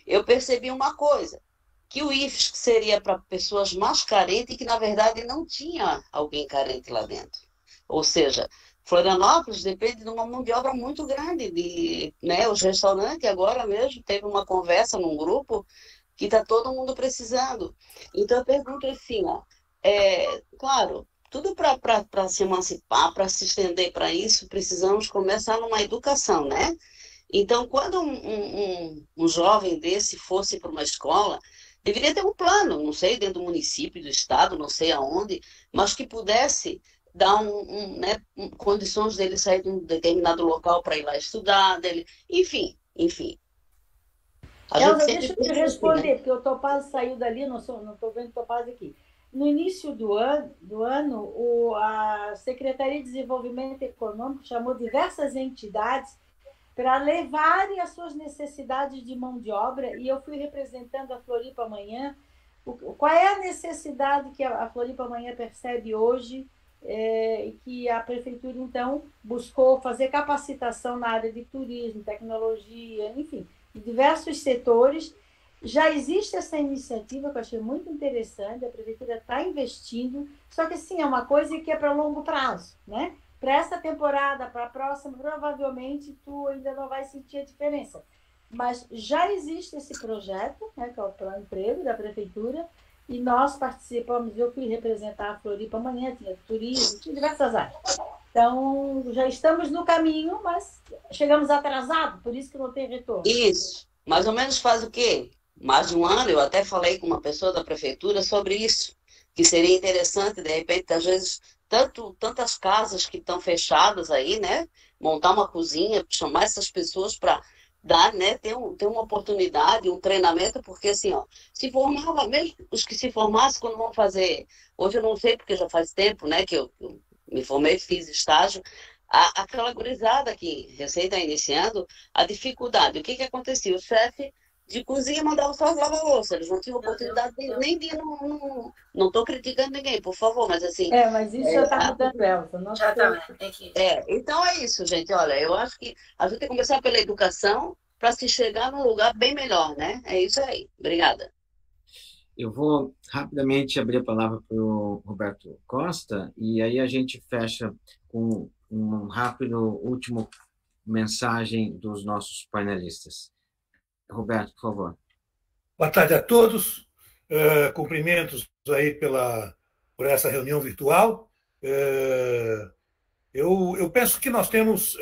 J: eu percebi uma coisa, que o IFES seria para pessoas mais carentes e que, na verdade, não tinha alguém carente lá dentro. Ou seja, Florianópolis depende de uma mão de obra muito grande, né? Os restaurantes, agora mesmo, teve uma conversa num grupo que está todo mundo precisando. Então, eu pergunto assim, claro, tudo para se emancipar, para se estender para isso, precisamos começar numa educação, né? Então, quando um jovem desse fosse para uma escola, deveria ter um plano, não sei, dentro do município, do estado, não sei aonde, mas que pudesse dar né, condições dele sair de um determinado local para ir lá estudar, enfim.
A: Elza, deixa eu te responder, assim, né? Porque o Topázio saiu dali, não estou vendo o Topázio aqui. No início do ano, a Secretaria de Desenvolvimento Econômico chamou diversas entidades para levarem as suas necessidades de mão de obra, e eu fui representando a Floripa Amanhã. Qual é a necessidade que a Floripa Amanhã percebe hoje, que a Prefeitura, então, buscou fazer capacitação na área de turismo, tecnologia, enfim, de diversos setores. Já existe essa iniciativa que eu achei muito interessante, a Prefeitura está investindo, só que, assim, é uma coisa que é para longo prazo, né? Para essa temporada, para a próxima, provavelmente tu ainda não vai sentir a diferença. Mas já existe esse projeto, né, que é o Plano Emprego da Prefeitura, e nós participamos. Eu fui representar a Floripa Amanhã, tinha turismo, tinha diversas áreas. Então, já estamos no caminho, mas chegamos atrasados, por isso que não tem retorno.
J: Isso. Mais ou menos faz o quê? Mais de um ano, eu até falei com uma pessoa da Prefeitura sobre isso, que seria interessante, de repente, às vezes, tantas casas que estão fechadas aí, né? Montar uma cozinha, chamar essas pessoas para dar, né? Ter uma oportunidade, um treinamento, porque assim, se formava, mesmo os que se formassem quando vão fazer, hoje eu não sei porque já faz tempo, né? Que eu me formei, fiz estágio, aquela gurizada que recém está iniciando, a dificuldade, o que acontecia? O chefe de cozinha mandava só lavar louça, eles não tinham oportunidade nem de... Não estou criticando ninguém, por favor, mas assim...
A: mas isso já está mudando, Elza.
I: Já está.
J: Então é isso, gente. Olha, eu acho que a gente tem que começar pela educação para se chegar num lugar bem melhor, né? É isso aí. Obrigada.
B: Eu vou rapidamente abrir a palavra para o Roberto Costa, e aí a gente fecha com um rápido último mensagem dos nossos painelistas. Roberto, por favor.
K: Boa tarde a todos. Cumprimentos aí por essa reunião virtual. Eu penso que nós temos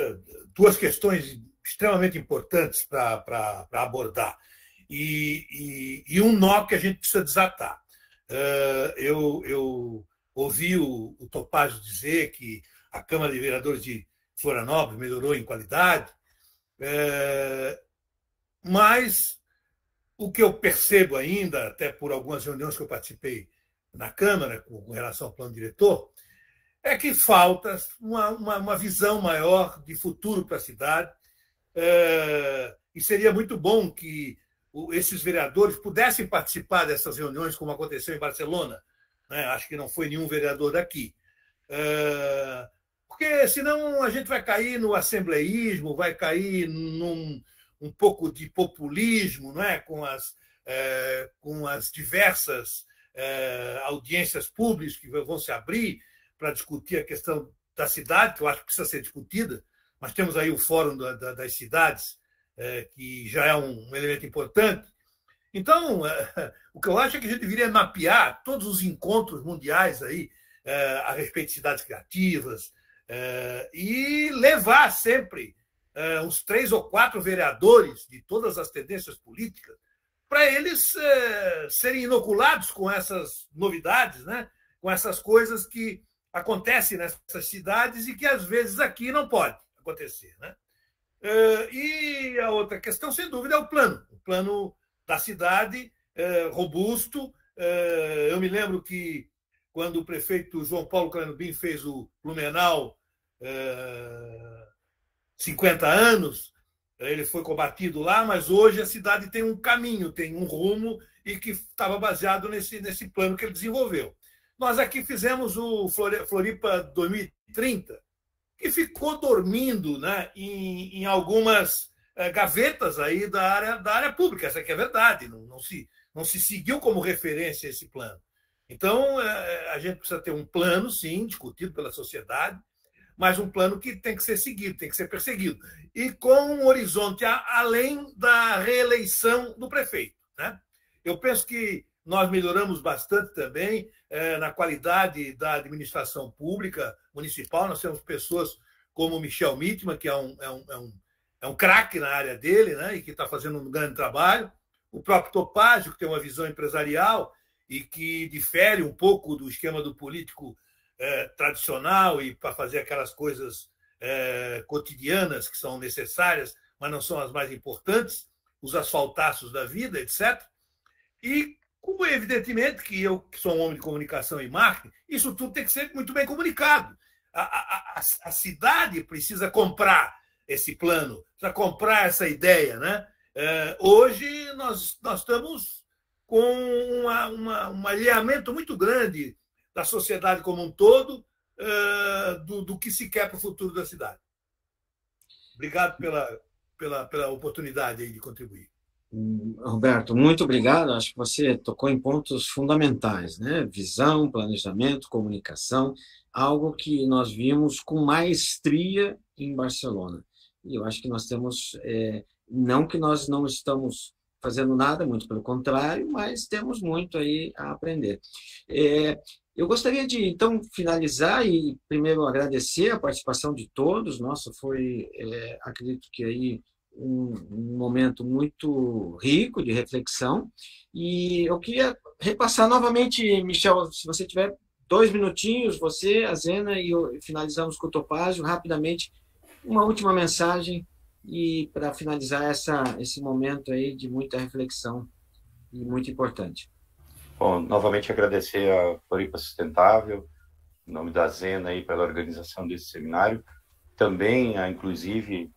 K: duas questões extremamente importantes para abordar e um nó que a gente precisa desatar. Eu ouvi o Topázio dizer que a Câmara de Vereadores de Florianópolis melhorou em qualidade, mas o que eu percebo ainda, até por algumas reuniões que eu participei na Câmara com relação ao plano diretor, é que falta uma visão maior de futuro para a cidade, e seria muito bom que esses vereadores pudessem participar dessas reuniões, como aconteceu em Barcelona, né? Acho que não foi nenhum vereador daqui, porque senão a gente vai cair no assembleísmo, vai cair um pouco de populismo, não é? Com as diversas audiências públicas que vão se abrir para discutir a questão da cidade, que eu acho que precisa ser discutida, mas temos aí o Fórum das Cidades, que já é um elemento importante. Então, o que eu acho é que a gente deveria mapear todos os encontros mundiais aí, a respeito de cidades criativas, e levar sempre uns 3 ou 4 vereadores de todas as tendências políticas para eles serem inoculados com essas novidades, né? Com essas coisas que acontecem nessas cidades e que, às vezes, aqui não pode acontecer, né? E a outra questão, sem dúvida, é o plano da cidade, robusto. Eu me lembro que, quando o prefeito João Paulo Cranubim fez o Blumenau 50 anos, ele foi combatido lá, mas hoje a cidade tem um caminho, tem um rumo, e que estava baseado nesse plano que ele desenvolveu. Nós aqui fizemos o Floripa 2030, que ficou dormindo, né, em algumas gavetas aí da área pública. Essa aqui é a verdade, não se seguiu como referência esse plano. Então, a gente precisa ter um plano, sim, discutido pela sociedade, mas um plano que tem que ser seguido, tem que ser perseguido, e com um horizonte além da reeleição do prefeito, né? Eu penso que nós melhoramos bastante também na qualidade da administração pública municipal. Nós temos pessoas como o Michel Mittman, que é um craque na área dele, né? E que está fazendo um grande trabalho. O próprio Topázio, que tem uma visão empresarial e que difere um pouco do esquema do político tradicional, e para fazer aquelas coisas cotidianas que são necessárias, mas não são as mais importantes, os asfaltaços da vida, etc. E, como evidentemente que eu, que sou um homem de comunicação e marketing, isso tudo tem que ser muito bem comunicado. A cidade precisa comprar esse plano, precisa comprar essa ideia, né? Hoje nós estamos com um alinhamento muito grande da sociedade como um todo, do que se quer para o futuro da cidade. Obrigado pela oportunidade aí de contribuir.
B: Roberto, muito obrigado. Acho que você tocou em pontos fundamentais, né? Visão, planejamento, comunicação, algo que nós vimos com maestria em Barcelona. E eu acho que nós temos, não que nós não estamos fazendo nada, muito pelo contrário, mas temos muito aí a aprender. Eu gostaria de, então, finalizar e, primeiro, agradecer a participação de todos. Nossa, foi, acredito que aí, um momento muito rico de reflexão. E eu queria repassar novamente, Michel, se você tiver 2 minutinhos, você, a Zena, e finalizamos com o Topázio, rapidamente, uma última mensagem e para finalizar esse momento aí de muita reflexão e muito importante.
C: Bom, novamente agradecer a Floripa Sustentável, em nome da Zena, aí, pela organização desse seminário. Também, inclusive,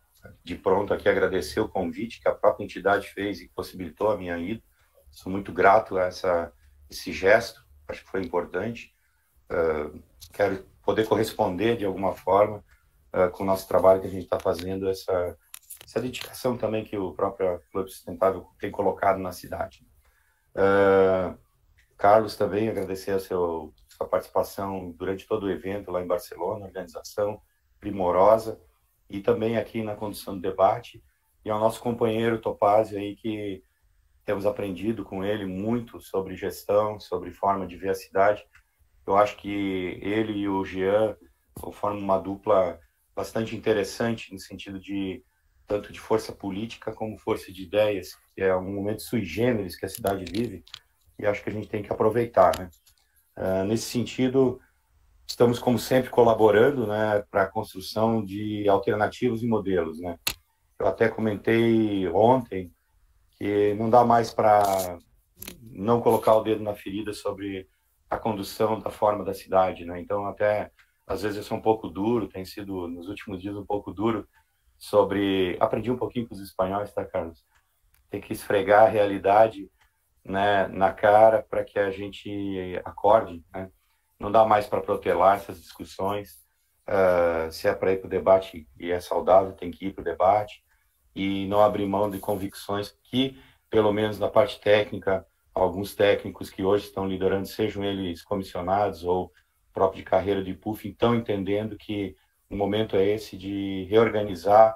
C: de pronto aqui agradecer o convite que a própria entidade fez e possibilitou a minha ida. Sou muito grato a esse gesto, acho que foi importante. Quero poder corresponder de alguma forma com o nosso trabalho que a gente está fazendo, essa dedicação também que o próprio Floripa Sustentável tem colocado na cidade. Carlos, também agradecer a sua participação durante todo o evento lá em Barcelona, organização primorosa, e também aqui na condução do debate, e ao nosso companheiro Topázio aí, que temos aprendido com ele muito sobre gestão, sobre forma de ver a cidade. Eu acho que ele e o Jean formam uma dupla bastante interessante no sentido de tanto de força política como força de ideias, que é um momento sui generis que a cidade vive, e acho que a gente tem que aproveitar, né? Nesse sentido, estamos, como sempre, colaborando, né, para a construção de alternativas e modelos, né? Eu até comentei ontem que não dá mais para não colocar o dedo na ferida sobre a condução da forma da cidade, né? Então, até, às vezes eu sou um pouco duro, tem sido, nos últimos dias, um pouco duro sobre... Aprendi um pouquinho com os espanhóis, tá, Carlos? Tem que esfregar a realidade, né, na cara para que a gente acorde, né? Não dá mais para protelar essas discussões. Se é para ir para o debate e é saudável, tem que ir para o debate e não abrir mão de convicções que, pelo menos na parte técnica, alguns técnicos que hoje estão liderando, sejam eles comissionados ou próprio de carreira de PUF, estão entendendo que o momento é esse de reorganizar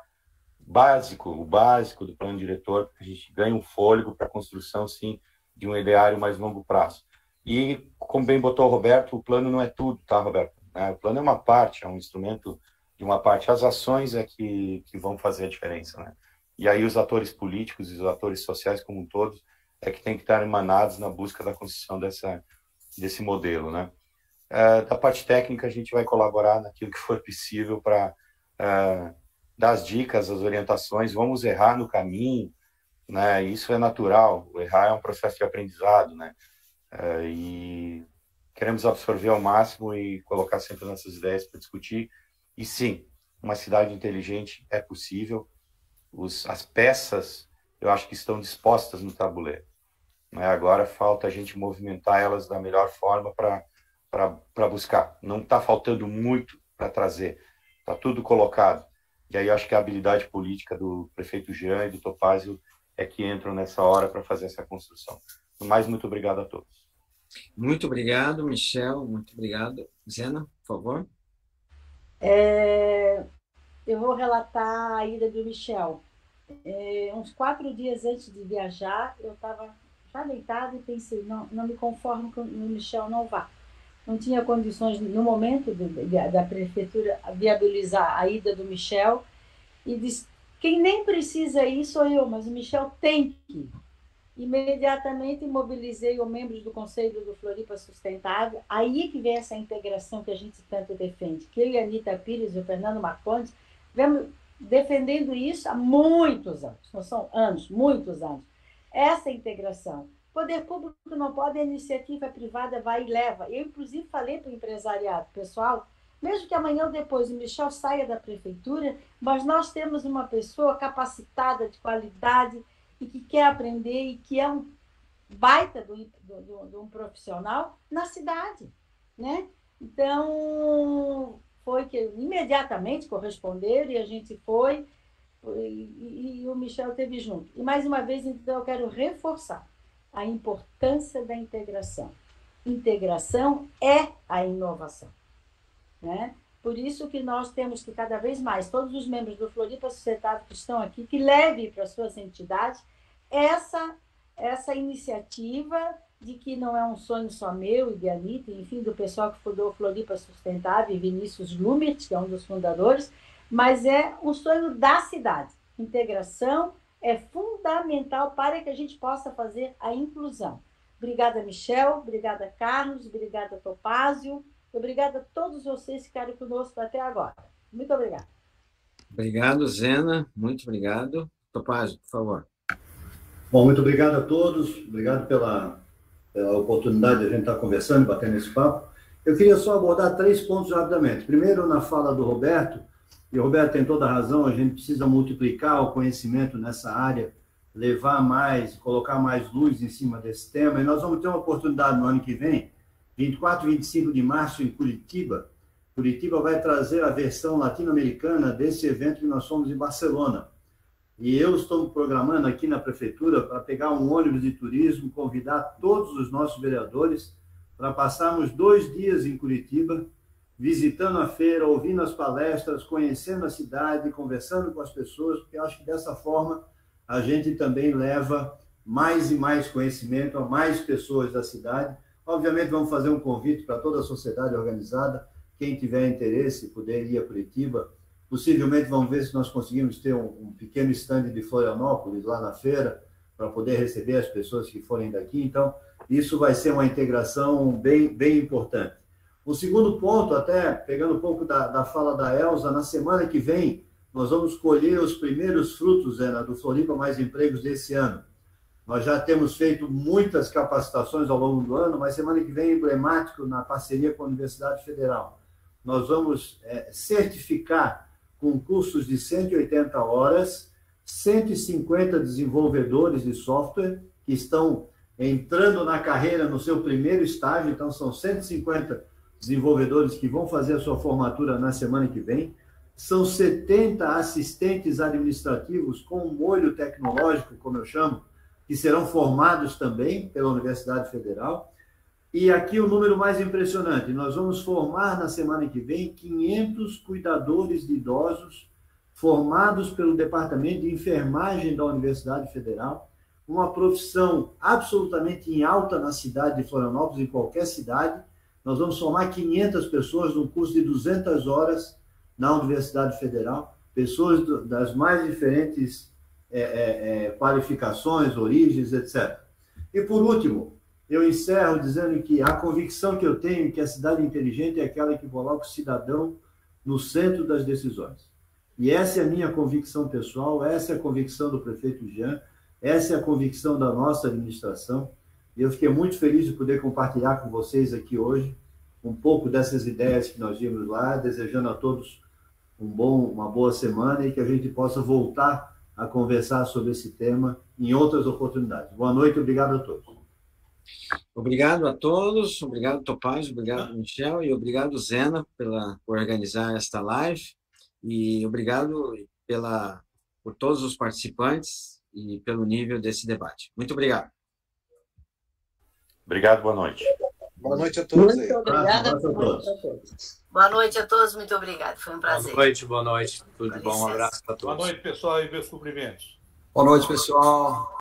C: o básico do plano diretor, para que a gente ganhe um fôlego para a construção, sim, de um ideário mais longo prazo. E, como bem botou o Roberto, o plano não é tudo, tá, Roberto? O plano é uma parte, é um instrumento de uma parte. As ações é que vão fazer a diferença, né? E aí os atores políticos e os atores sociais como um todo é que tem que estar emanados na busca da construção desse modelo, né? Da parte técnica, a gente vai colaborar naquilo que for possível para dar as dicas, as orientações. Vamos errar no caminho, né? Isso é natural. O errar é um processo de aprendizado, né? E queremos absorver ao máximo e colocar sempre nossas ideias para discutir. E sim, uma cidade inteligente é possível. As peças, eu acho que estão dispostas no tabuleiro, né? Agora falta a gente movimentar elas da melhor forma para buscar. Não está faltando muito para trazer, está tudo colocado. E aí eu acho que a habilidade política do prefeito Jean e do Topázio é que entram nessa hora para fazer essa construção. No mais, muito obrigado a todos.
B: Muito obrigado, Michel. Muito obrigado. Zena, por favor.
A: Eu vou relatar a ida do Michel. Uns 4 dias antes de viajar, eu estava já deitada e pensei, não me conformo que o Michel não vá. Não tinha condições, no momento da prefeitura, viabilizar a ida do Michel. E disse, quem nem precisa ir sou eu, mas o Michel tem que ir. Imediatamente mobilizei os membros do Conselho do Floripa Sustentável. Aí que vem essa integração que a gente tanto defende. Que eu e a Anita Pires e o Fernando Marcondes vemos defendendo isso há muitos anos. Não são anos, muitos anos. Essa integração. O poder público não pode, a iniciativa privada vai e leva. Eu, inclusive, falei para o empresariado, pessoal, mesmo que amanhã ou depois o Michel saia da prefeitura, mas nós temos uma pessoa capacitada, de qualidade, e que quer aprender, e que é um baita de um profissional na cidade, né? Então, foi que imediatamente corresponderam, e a gente foi, e o Michel esteve junto. E, mais uma vez, então, eu quero reforçar a importância da integração. Integração é a inovação, né? Por isso que nós temos que, cada vez mais, todos os membros do Floripa Sustentável que estão aqui, que levem para as suas entidades essa iniciativa de que não é um sonho só meu e de Anitta, enfim, do pessoal que fundou o Floripa Sustentável, e Vinícius Lumert, que é um dos fundadores, mas é um sonho da cidade. Integração é fundamental para que a gente possa fazer a inclusão. Obrigada, Michel, obrigada, Carlos, obrigada, Topázio, obrigada a todos vocês que ficaram conosco até agora. Muito obrigada.
B: Obrigado, Zena, muito obrigado. Topázio, por favor.
D: Bom, muito obrigado a todos, obrigado pela oportunidade de a gente estar conversando, batendo esse papo. Eu queria só abordar 3 pontos rapidamente. Primeiro, na fala do Roberto, e o Roberto tem toda a razão, a gente precisa multiplicar o conhecimento nessa área, levar mais, colocar mais luz em cima desse tema, e nós vamos ter uma oportunidade no ano que vem, 24 e 25 de março, em Curitiba. Curitiba vai trazer a versão latino-americana desse evento que nós somos em Barcelona. E eu estou programando aqui na prefeitura para pegar um ônibus de turismo, convidar todos os nossos vereadores para passarmos 2 dias em Curitiba, visitando a feira, ouvindo as palestras, conhecendo a cidade, conversando com as pessoas, porque eu acho que dessa forma a gente também leva mais e mais conhecimento a mais pessoas da cidade. Obviamente vamos fazer um convite para toda a sociedade organizada, quem tiver interesse, puder ir a Curitiba. Possivelmente vamos ver se nós conseguimos ter um pequeno stand de Florianópolis lá na feira, para poder receber as pessoas que forem daqui. Então, isso vai ser uma integração bem importante. O segundo ponto, até pegando um pouco da fala da Elza, na semana que vem, nós vamos colher os primeiros frutos, Zena, do Floripa Mais Empregos desse ano. Nós já temos feito muitas capacitações ao longo do ano, mas semana que vem é emblemático na parceria com a Universidade Federal. Nós vamos certificar com cursos de 180 horas, 150 desenvolvedores de software que estão entrando na carreira no seu primeiro estágio, então são 150 desenvolvedores que vão fazer a sua formatura na semana que vem. São 70 assistentes administrativos com molho tecnológico, como eu chamo, que serão formados também pela Universidade Federal. E aqui o número mais impressionante, nós vamos formar na semana que vem 500 cuidadores de idosos formados pelo Departamento de Enfermagem da Universidade Federal, uma profissão absolutamente em alta na cidade de Florianópolis, em qualquer cidade. Nós vamos formar 500 pessoas num curso de 200 horas na Universidade Federal, pessoas das mais diferentes qualificações, origens, etc. E, por último, eu encerro dizendo que a convicção que eu tenho que a cidade inteligente é aquela que coloca o cidadão no centro das decisões. E essa é a minha convicção pessoal, essa é a convicção do prefeito Jean, essa é a convicção da nossa administração. E eu fiquei muito feliz de poder compartilhar com vocês aqui hoje um pouco dessas ideias que nós vimos lá, desejando a todos uma boa semana e que a gente possa voltar a conversar sobre esse tema em outras oportunidades. Boa noite, obrigado a todos.
B: Obrigado a todos, obrigado Topázio, obrigado Michel e obrigado Zena por organizar esta live e obrigado por todos os participantes e pelo nível desse debate. Muito obrigado.
C: Obrigado, boa noite.
E: Boa noite a todos.
I: Muito obrigada. Boa noite a todos, muito obrigado. Foi um prazer.
L: Boa noite. Tudo bom? Um abraço para todos.
K: Boa noite, pessoal, e meus cumprimentos.
M: Boa noite, pessoal.